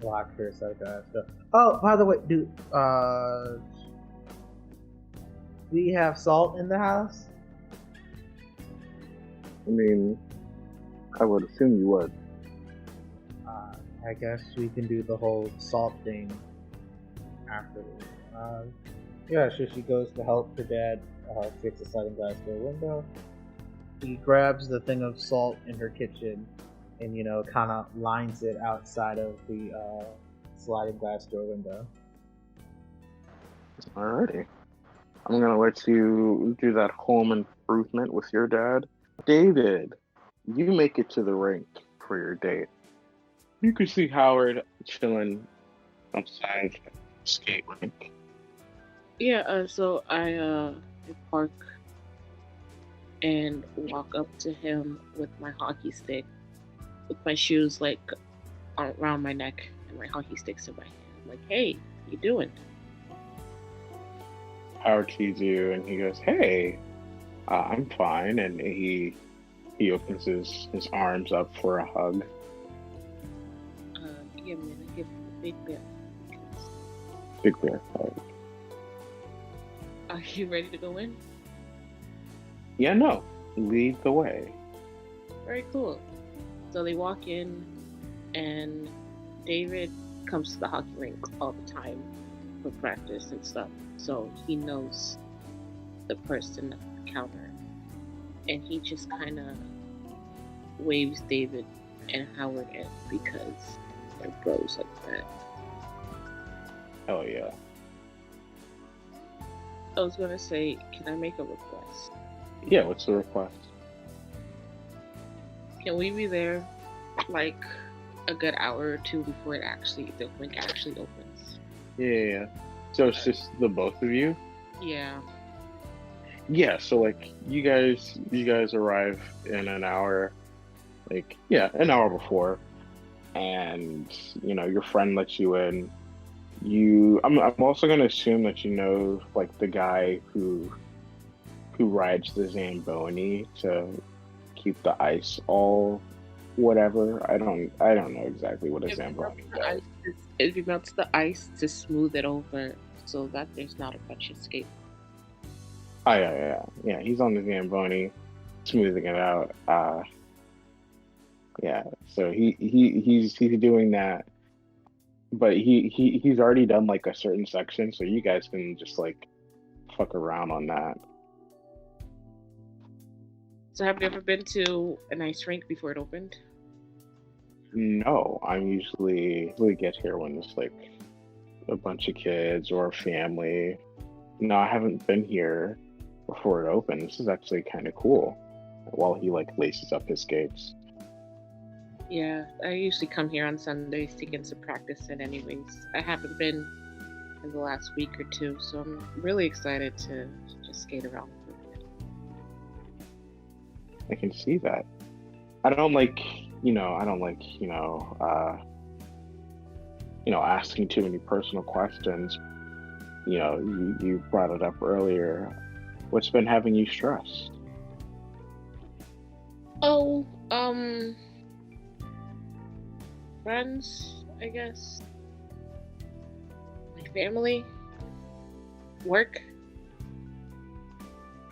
lock her stuff. Oh, by the way, we have salt in the house? I mean, I would assume you would. I guess we can do the whole salt thing afterwards. So she goes to help her dad fix a sliding glass door window. He grabs the thing of salt in her kitchen and, kind of lines it outside of the sliding glass door window. Alrighty. I'm gonna let you do that home improvement with your dad. David, you make it to the rink for your date. You could see Howard chilling outside the skate rink. Yeah, so I park and walk up to him with my hockey stick, with my shoes like around my neck and my hockey sticks in my hand. I'm like, hey, you doing? Howard sees you and he goes, "Hey, I'm fine." And he opens his arms up for a hug. Yeah, man, I give him a big bear. Big bear hug. Are you ready to go in? Yeah, no. Lead the way. Very cool. So they walk in, and David comes to the hockey rink all the time for practice and stuff. So he knows the person at the counter. And he just kind of waves David and Howard in because they're bros like that. Oh yeah. I was gonna say, can I make a request? Yeah, what's the request? Can we be there like a good hour or two before the rink actually opens? Yeah. So it's just the both of you? Yeah. Yeah, so like you guys arrive in an hour, like an hour before, and your friend lets you in. I'm also gonna assume that you know like the guy who rides the Zamboni to keep the ice all whatever. I don't know exactly what a Zamboni does. It melts the ice to smooth it over so that there's not a bunch of skate. Oh yeah. He's on the Zamboni, smoothing it out. So he's doing that, but he's already done like a certain section, so you guys can just like fuck around on that. So have you ever been to an ice rink before it opened? No, I'm usually we get here when there's like a bunch of kids or a family. No, I haven't been here before it opened. This is actually kind of cool. While he like laces up his skates. Yeah, I usually come here on Sundays to get some practice in anyways. I haven't been in the last week or two, so I'm really excited to just skate around for a bit. I can see that. I don't like asking too many personal questions. You brought it up earlier. What's been having you stressed? Oh, friends, I guess. My family, work,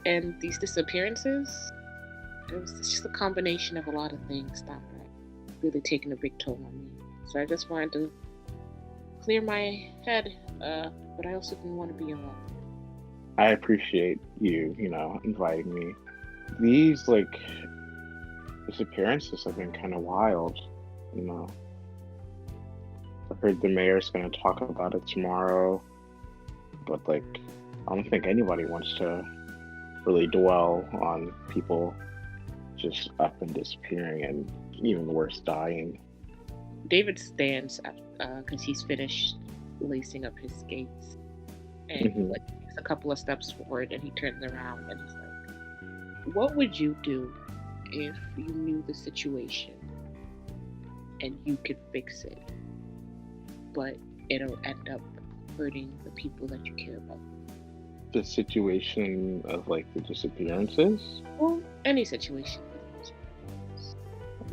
and these disappearances. It's just a combination of a lot of things that are really taking a big toll on me. So I just wanted to clear my head, but I also didn't want to be alone. I appreciate you, inviting me. These disappearances have been kind of wild, I heard the mayor's going to talk about it tomorrow, but I don't think anybody wants to really dwell on people just up and disappearing, and even worse, dying. David stands because he's finished lacing up his skates, and Mhm. takes a couple of steps forward, and he turns around and he's like, "What would you do if you knew the situation and you could fix it, but it'll end up hurting the people that you care about?" The situation of the disappearances. Well, any situation.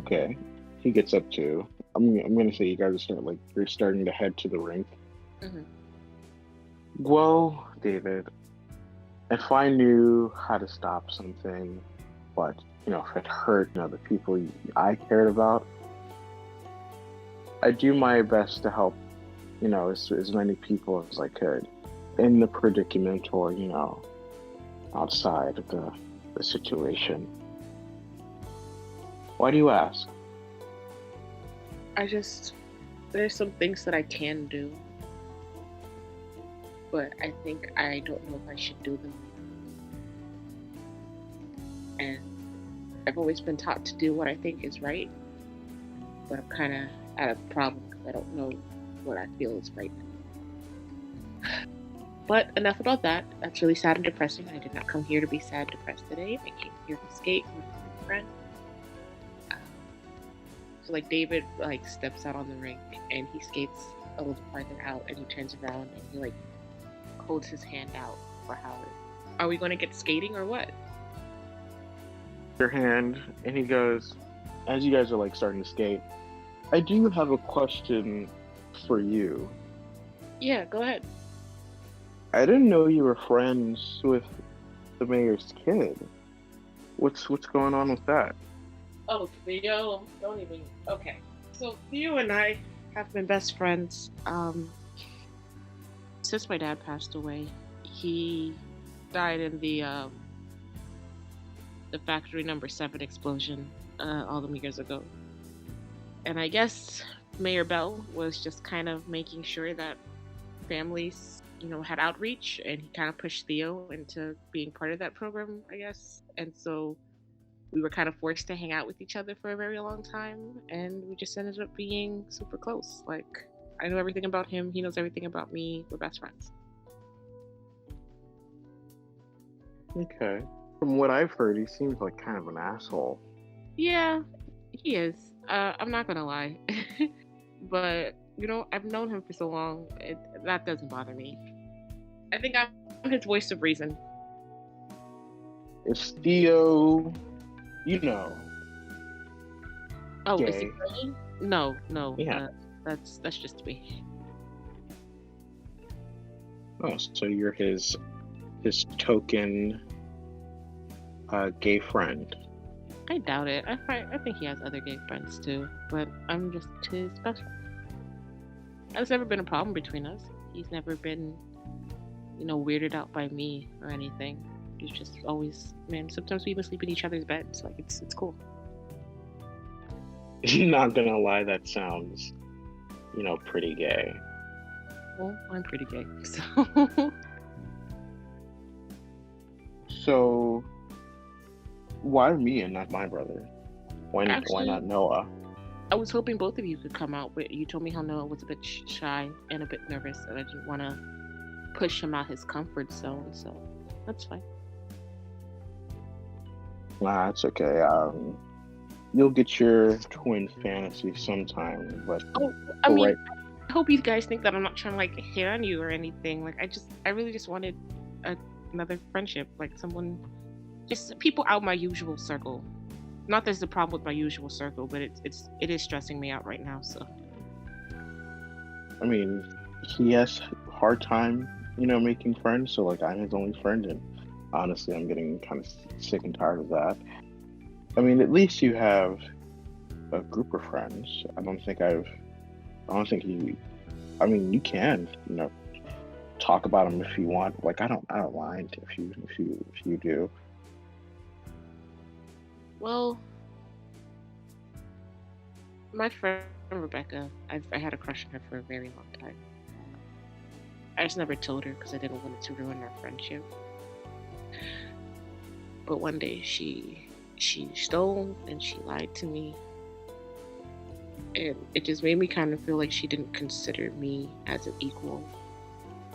Okay, he gets up too. I'm gonna say you guys are you're starting to head to the rink. Mm-hmm. Well, David, if I knew how to stop something, but if it hurt the people I cared about, I'd do my best to help as many people as I could in the predicament or outside of the situation. Why do you ask? There's some things that I can do, but I think I don't know if I should do them. And I've always been taught to do what I think is right, but I'm kind of at a problem because I don't know what I feel is right now. But enough about that. That's really sad and depressing. I did not come here to be sad and depressed today. I came here to skate with my friend. So like David like steps out on the rink and he skates a little farther out and he turns around and he like holds his hand out for Howard. Are we going to get skating or what? Your hand, and he goes, as you guys are like starting to skate, I do have a question for you. Yeah, go ahead. I didn't know you were friends with the mayor's kid. What's going on with that? Oh, Theo, don't even. Okay, so Theo and I have been best friends since my dad passed away. He died in the factory number 7 explosion all them years ago, and I guess Mayor Bell was just kind of making sure that families, had outreach, and he kind of pushed Theo into being part of that program, I guess. And so we were kind of forced to hang out with each other for a very long time, and we just ended up being super close. Like, I know everything about him, he knows everything about me. We're best friends. Okay. From what I've heard, he seems like kind of an asshole. Yeah, he is. I'm not gonna lie. But, I've known him for so long, that doesn't bother me. I think I'm his voice of reason. Is Theo, Oh, gay? is he gay? No. Yeah. That's just me. Oh, so you're his token gay friend. I doubt it. I think he has other gay friends too, but I'm just his best friend. There's never been a problem between us. He's never been, weirded out by me or anything. He's just always, man, sometimes we even sleep in each other's beds. Like, it's cool. Not gonna lie, that sounds, pretty gay. Well, I'm pretty gay, so. So, why me and not my brother? Why not Noah? I was hoping both of you could come out, but you told me how Noah was a bit shy and a bit nervous, and I didn't want to push him out his comfort zone, so that's fine. Nah, it's okay. You'll get your twin fantasy sometime, but I mean, I hope you guys think that I'm not trying to like hit on you or anything. Like, I really just wanted another friendship, like someone, just people out my usual circle. Not there's a problem with my usual circle, but it is stressing me out right now. So. I mean, he has a hard time, making friends. So like, I'm his only friend, and honestly, I'm getting kind of sick and tired of that. I mean, at least you have a group of friends. I don't think you. I mean, you can, talk about them if you want. Like, I don't mind if you do. Well, my friend Rebecca, I had a crush on her for a very long time. I just never told her because I didn't want it to ruin our friendship. But one day she stole and she lied to me. And it just made me kind of feel like she didn't consider me as an equal.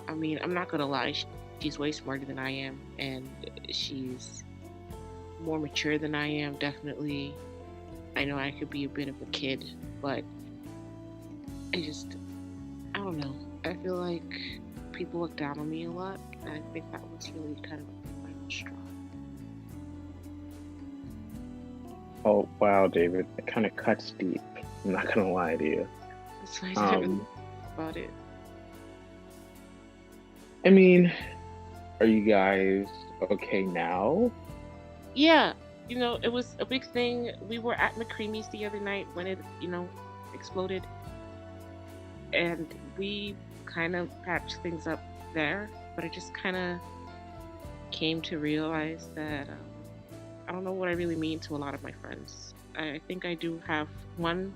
I mean, I'm not gonna lie, she's way smarter than I am, and she's more mature than I am, definitely. I know I could be a bit of a kid, but I don't know. I feel like people look down on me a lot, and I think that was really kind of a final straw. Oh wow, David, it kind of cuts deep. I'm not gonna lie to you. That's why I didn't really think about it. I mean, are you guys okay now? Yeah, it was a big thing. We were at McCreamy's the other night when it, exploded. And we kind of patched things up there. But I just kind of came to realize that I don't know what I really mean to a lot of my friends. I think I do have one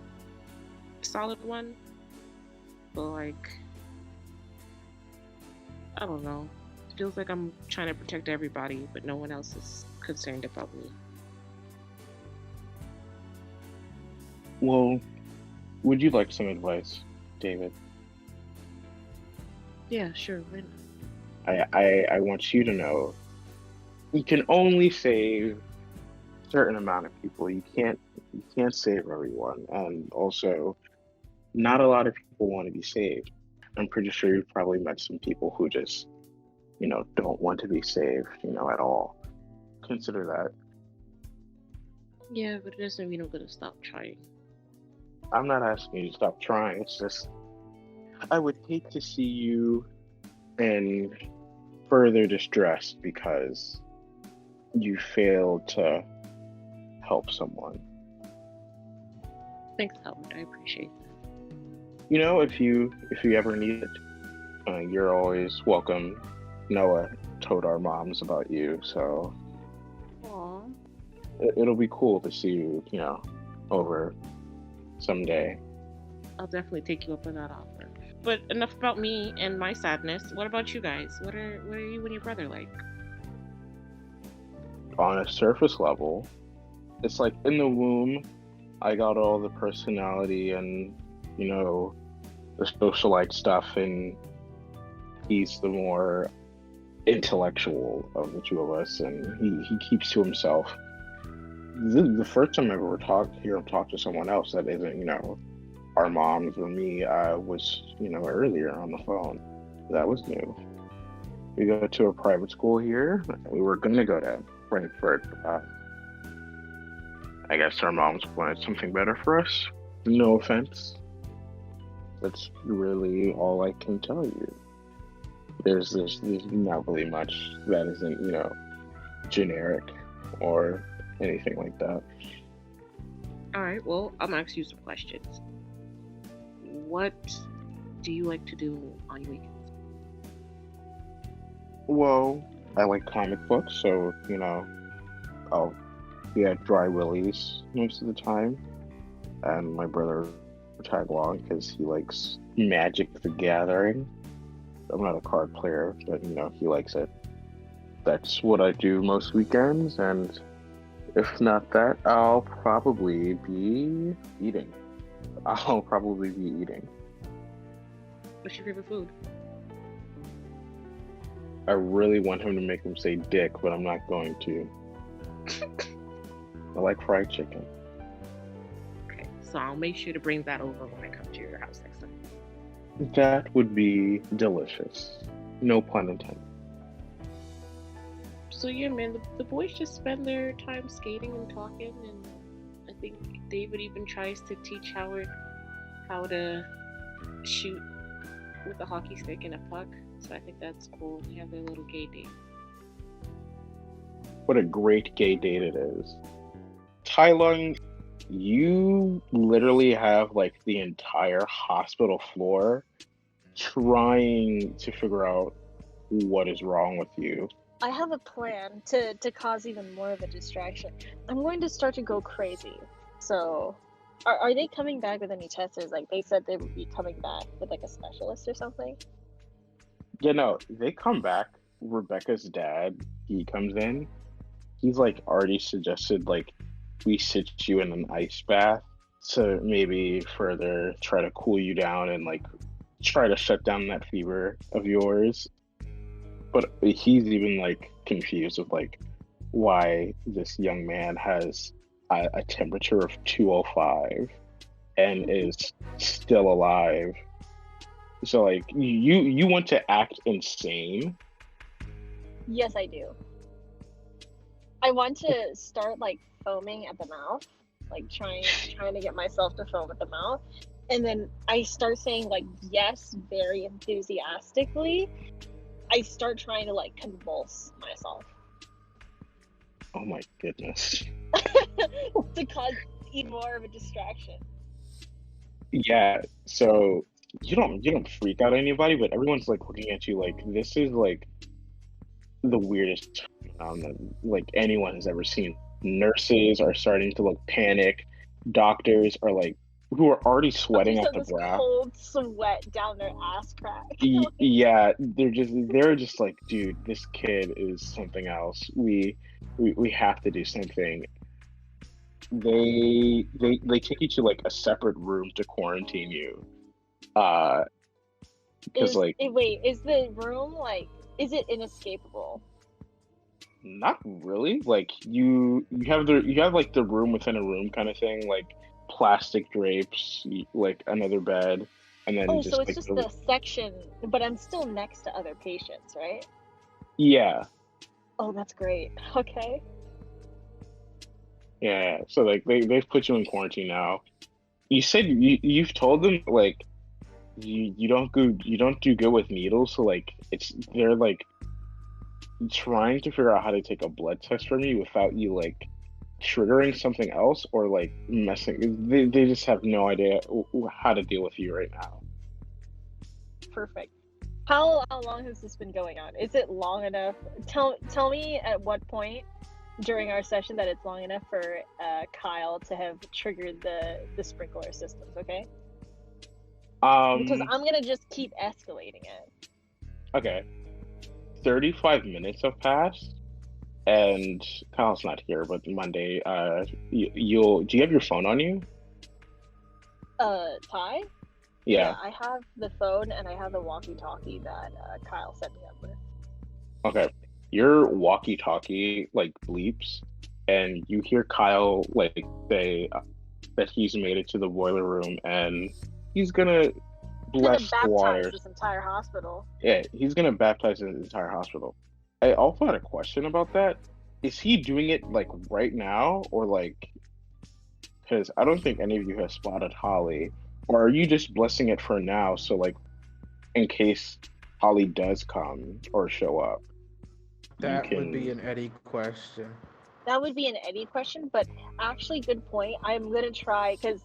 solid one. But, like, I don't know. It feels like I'm trying to protect everybody, but no one else is concerned about me. Well, Would you like some advice, David? Yeah, sure. Why not? I want you to know you can only save a certain amount of people. You can't save everyone, and also not a lot of people want to be saved. I'm pretty sure you've probably met some people who just don't want to be saved, at all. Consider that. Yeah, but it doesn't mean I'm gonna stop trying. I'm not asking you to stop trying. It's just I would hate to see you in further distress because you failed to help someone. Thanks, Howard. I appreciate that. If you ever need it, you're always welcome. Noah told our moms about you, so Aw. it'll be cool to see you, over someday. I'll definitely take you up on that offer. But enough about me and my sadness. What about you guys? What are you and your brother like? On a surface level, it's like in the womb, I got all the personality and, the socialite stuff, and he's the more intellectual of the two of us, and he keeps to himself. The first time I ever hear him talk to someone else that isn't, our moms or me, was, earlier on the phone. That was new. We go to a private school here. We were going to go to Frankfurt. I guess our moms wanted something better for us. No offense. That's really all I can tell you. There's not really much that isn't, generic or anything like that. All right. Well, I'm gonna ask you some questions. What do you like to do on your weekends? Well, I like comic books, so I'll be at Dry Willie's most of the time, and my brother will tag along because he likes Magic the Gathering. I'm not a card player, but he likes it. That's what I do most weekends, and if not that, I'll probably be eating. What's your favorite food? I really want him to make him say dick, but I'm not going to. I like fried chicken. Okay, so I'll make sure to bring that over when I come to your house next time. That would be delicious. No pun intended. So yeah, man, the boys just spend their time skating and talking, and I think David even tries to teach Howard how to shoot with a hockey stick and a puck. So I think that's cool. They have their little gay date. What a great gay date it is. Tylung, you literally have like the entire hospital floor trying to figure out what is wrong with you. I have a plan to cause even more of a distraction. I'm going to start to go crazy. So, are they coming back with any testers? Like, they said they would be coming back with like a specialist or something? They come back. Rebecca's dad, he comes in. He's like already suggested like we sit you in an ice bath to maybe further try to cool you down and like try to shut down that fever of yours. But he's even like confused with like why this young man has a temperature of 205 and is still alive. So like you want to act insane? Yes, I do. I want to start like foaming at the mouth, like trying to get myself to foam at the mouth, and then I start saying like yes very enthusiastically. I start trying to like convulse myself. Oh my goodness. To cause even more of a distraction. Yeah, so you don't freak out anybody, but everyone's like looking at you like this is like the weirdest that like anyone has ever seen. Nurses are starting to like panic. Doctors are like who are already sweating at the brow. Cold sweat down their ass crack. Yeah, they're just like, dude, this kid is something else. We have to do something. they take you to like a separate room to quarantine you. Because like Wait, is the room like, is it inescapable? not really. Like you have like the room within a room kind of thing, like plastic drapes, like another bed, and then Oh, just so it's like just the section, but I'm still next to other patients, right? yeah. Oh, that's great. Okay. Yeah, so like they've put you in quarantine now. You said you've told them like you don't do good with needles, so like they're like trying to figure out how to take a blood test from you without you like triggering something else or like messing. They just have no idea how to deal with you right now. Perfect. How long has this been going on? Is it long enough? Tell me at what point during our session that it's long enough for Kyle to have triggered the sprinkler systems, okay? Because I'm gonna just keep escalating it. Okay. 35 minutes have passed, and Kyle's not here, but Monday, you'll do you have your phone on you? Ty? Yeah. I have the phone and I have the walkie-talkie that Kyle set me up with. Okay. Your walkie-talkie like bleeps, and you hear Kyle like say that he's made it to the boiler room and he's gonna bless the waters. This entire hospital. Yeah, he's gonna baptize the entire hospital. I also had a question about that. Is he doing it like right now, or like? Because I don't think any of you have spotted Holly, or are you just blessing it for now? So like, in case Holly does come or show up, That would be an Eddie question. That would be an Eddie question, but actually, good point. I'm gonna try because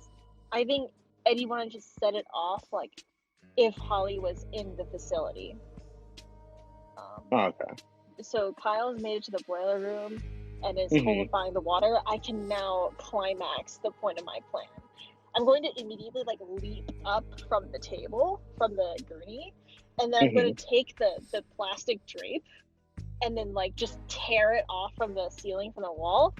I think Eddie wanted to set it off like if Holly was in the facility. Okay. So Kyle's made it to the boiler room and is holifying the water. I can now climax the point of my plan. I'm going to immediately like leap up from the table, from the gurney, and then I'm going to take the plastic drape and then like just tear it off from the ceiling, from the wall,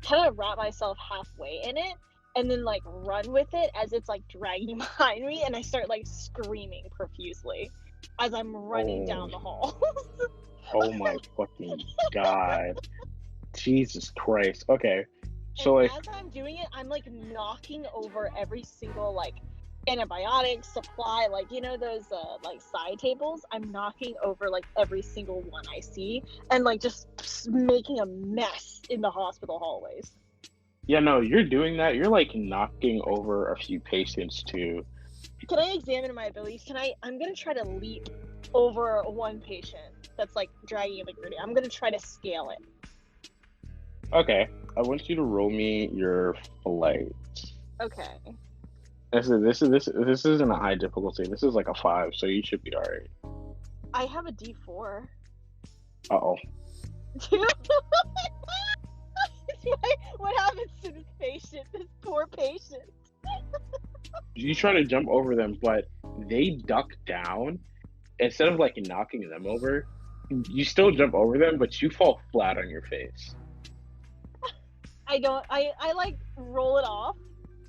kind of wrap myself halfway in it, and then like run with it as it's like dragging behind me, and I start like screaming profusely as I'm running down the hall. Oh my fucking god. Jesus Christ. Okay. So and like as I'm doing it, I'm like knocking over every single like antibiotic supply, like you know those like side tables. I'm knocking over like every single one I see, and like just making a mess in the hospital hallways. yeah, no, you're doing that. You're like knocking over a few patients too. Can I examine my abilities? I'm gonna try to leap over one patient that's like dragging in the gurney. I'm gonna try to scale it. Okay. I want you to roll me your flight. Okay. This isn't a high difficulty. This is like a 5, so you should be alright. I have a D4. Uh-oh. What happens to this patient? This poor patient. You try to jump over them, but they duck down. Instead of like knocking them over, you still jump over them, but you fall flat on your face. I like roll it off.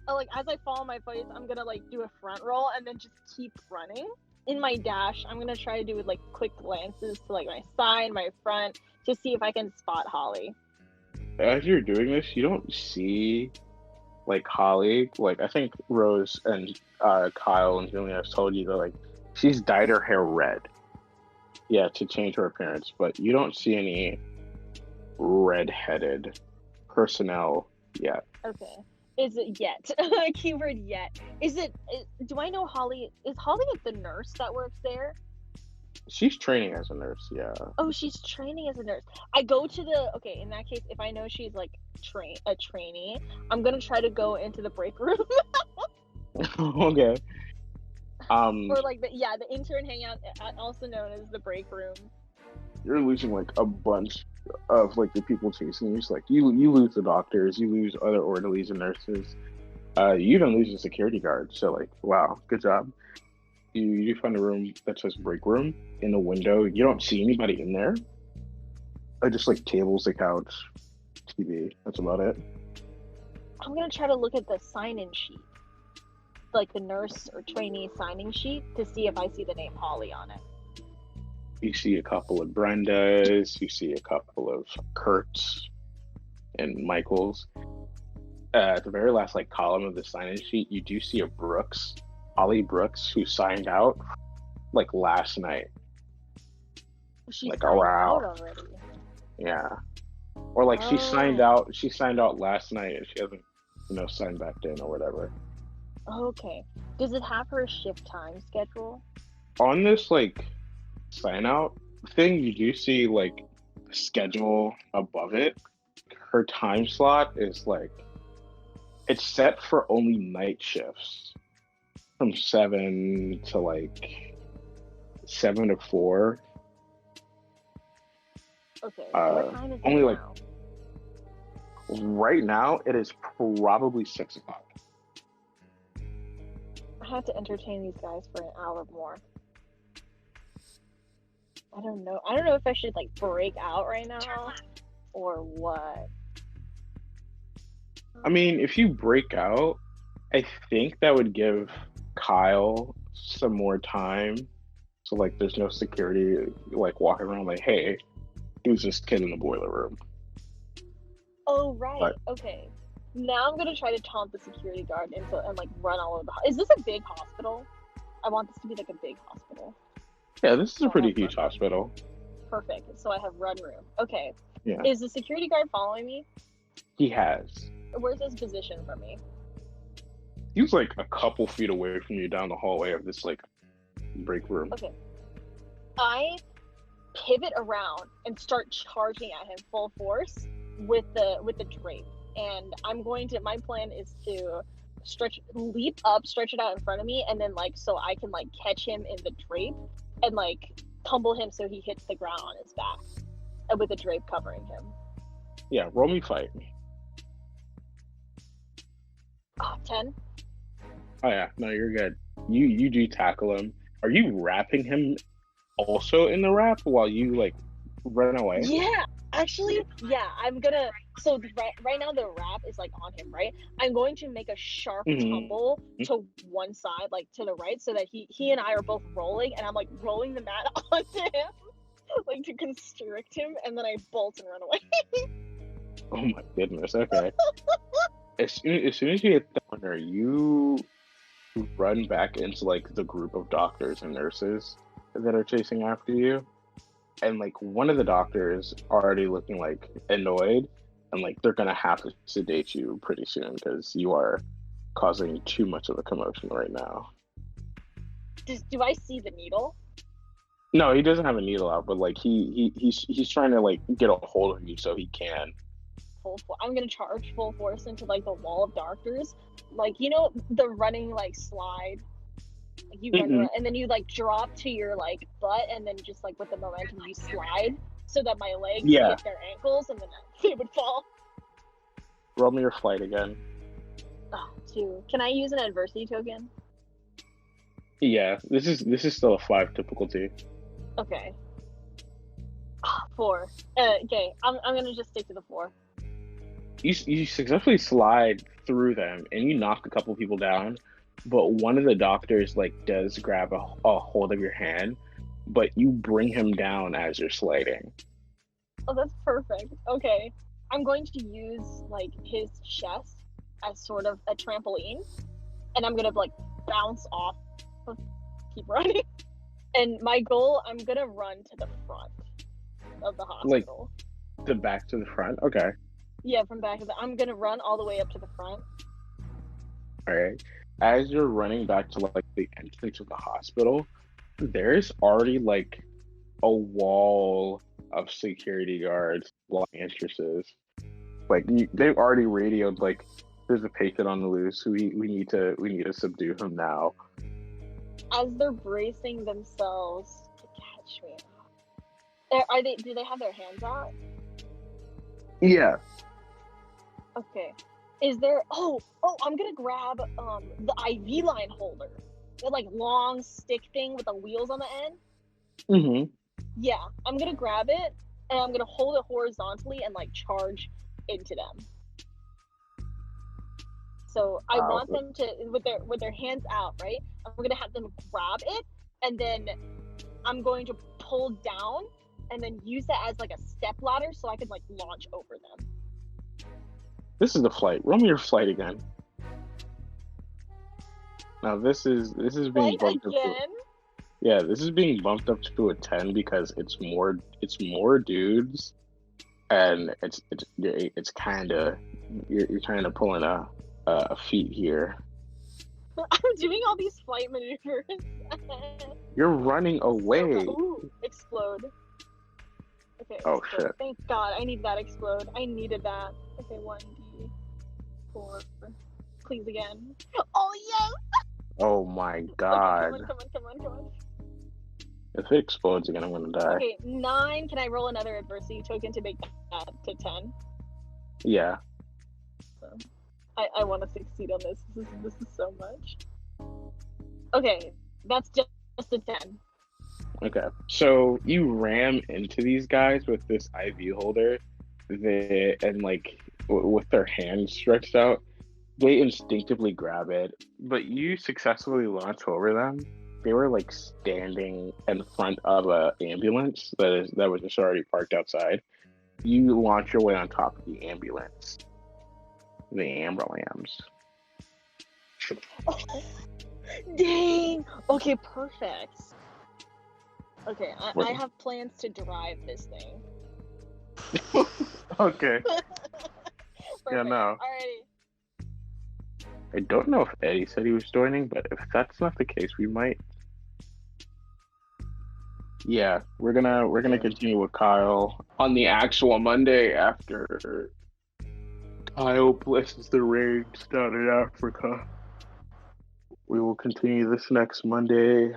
Like as I fall on my face, I'm gonna like do a front roll and then just keep running. In my dash, I'm gonna try to do like quick glances to like my side, my front, to see if I can spot Holly. As you're doing this, you don't see like Holly. Like I think Rose and Kyle and Julianna have told you that like she's dyed her hair red. Yeah, to change her appearance, but you don't see any red-headed personnel yet. Okay. Is it yet? Keyword yet. Do I know Holly? Is Holly the nurse that works there? She's training as a nurse, yeah. Oh, she's training as a nurse. I go to okay, in that case, if I know she's like a trainee, I'm gonna try to go into the break room. Okay. Or like the intern hangout, also known as the break room. You're losing like a bunch of like the people chasing you. It's like you lose the doctors, you lose other orderlies and nurses. You even lose the security guard. So like, wow, good job. You find a room that says break room. In the window, you don't see anybody in there. Just like tables, a couch, TV. That's about it. I'm gonna try to look at the sign-in sheet, like the nurse or trainee signing sheet, to see if I see the name Holly on it. You see a couple of Brendas. You see a couple of Kurt's and Michael's. At the very last column of the sign-in sheet, you do see a Brooks, Holly Brooks, who signed out last night. She Like, signed around. out already. Yeah. Or she signed out. She signed out last night, and she hasn't, signed back in or whatever. Okay. Does it have her shift time schedule? On this sign out thing, you do see schedule above it. Her time slot is it's set for only night shifts from 7 to 7 to 4. Okay. What time is it now? Right now it is probably 6 o'clock. I have to entertain these guys for an hour more. I don't know. I don't know if I should break out right now or what. I mean, if you break out, I think that would give Kyle some more time. So there's no security walking around hey, who's this kid in the boiler room? Oh right. But, okay. Now I'm gonna try to taunt the security guard and run all over the. Is this a big hospital? I want this to be a big hospital. Yeah, this is a pretty huge hospital. Perfect. So I have run room. Okay. Yeah. Is the security guard following me? He has. Where's his position from me? He was a couple feet away from you down the hallway of this break room. Okay. I pivot around and start charging at him full force with the drape. And I'm going to, my plan is to leap up, stretch it out in front of me, and then so I can catch him in the drape and tumble him so he hits the ground on his back with the drape covering him. Yeah, roll me fight. 10. Oh yeah, no, you're good. You do tackle him. Are you wrapping him also in the wrap while you run away? Yeah, actually, yeah. I'm gonna. So right now the wrap is on him, right? I'm going to make a sharp tumble to one side, to the right, so that he and I are both rolling, and I'm rolling the mat onto him, to constrict him, and then I bolt and run away. Oh my goodness. Okay. As soon as you hit the corner, you run back into the group of doctors and nurses that are chasing after you, and one of the doctors already looking annoyed, and they're gonna have to sedate you pretty soon because you are causing too much of a commotion right now. Do I see the needle? No, he doesn't have a needle out, but he's trying to get a hold of you so he can. I'm gonna charge full force into the wall of doctors, the running slide. You run around, and then you drop to your butt, and then just with the momentum you slide so that my legs hit their ankles, and then they would fall. Roll me your flight again. Oh, 2. Can I use an adversity token? Yeah, this is still a 5 difficulty. Okay. 4. Okay, I'm gonna just stick to the 4. You successfully slide through them, and you knock a couple people down, but one of the doctors does grab a hold of your hand, but you bring him down as you're sliding. Oh, that's perfect. Okay, I'm going to use his chest as sort of a trampoline, and I'm gonna bounce off, keep running. And my goal, I'm gonna run to the front of the hospital. The back to the front. Okay. Yeah, from back of I'm gonna run all the way up to the front. All right. As you're running back to the entrance of the hospital, there's already a wall of security guards blocking entrances. They've already radioed there's a patient on the loose. We need to subdue him now. As they're bracing themselves to catch me, do they have their hands out? Yeah. Okay. Is there? Oh! I'm gonna grab the IV line holder, the long stick thing with the wheels on the end. Mm-hmm. Yeah, I'm gonna grab it and I'm gonna hold it horizontally and charge into them. So I Wow. want them to with their hands out, right? I'm gonna have them grab it, and then I'm going to pull down, and then use that as like a step ladder, so I can like launch over them. This is the flight. Roll me your flight again. Now this is being Flight bumped up to, again? yeah, this is being bumped up to a 10 because it's more dudes, and it's kind of you're kind of pulling a feat here. I'm doing all these flight maneuvers. You're running away. Ooh, explode. Okay. Oh, explode. shit. Thank God, I need that explode. I needed that. Okay, 1d4. Please again. Oh yes! Oh my Okay, god. come on. If it explodes again, I'm gonna die. Okay, 9. Can I roll another adversity token to make that to 10? Yeah. So, I want to succeed on this. This is so much. Okay, that's just a 10. Okay. So you ram into these guys with this IV holder, and like with their hands stretched out, they instinctively grab it, but you successfully launch over them. They were like standing in front of a ambulance that was just already parked outside. You launch your way on top of the ambulance. The ambulance. Oh, dang! Okay, perfect. Okay, I have plans to drive this thing. Okay. Yeah, Perfect. no. Alrighty. I don't know if Eddie said he was joining, but if that's not the case, we might. Yeah, we're gonna continue with Kyle on the actual Monday after Kyle blesses the rains down in Africa. We will continue this next Monday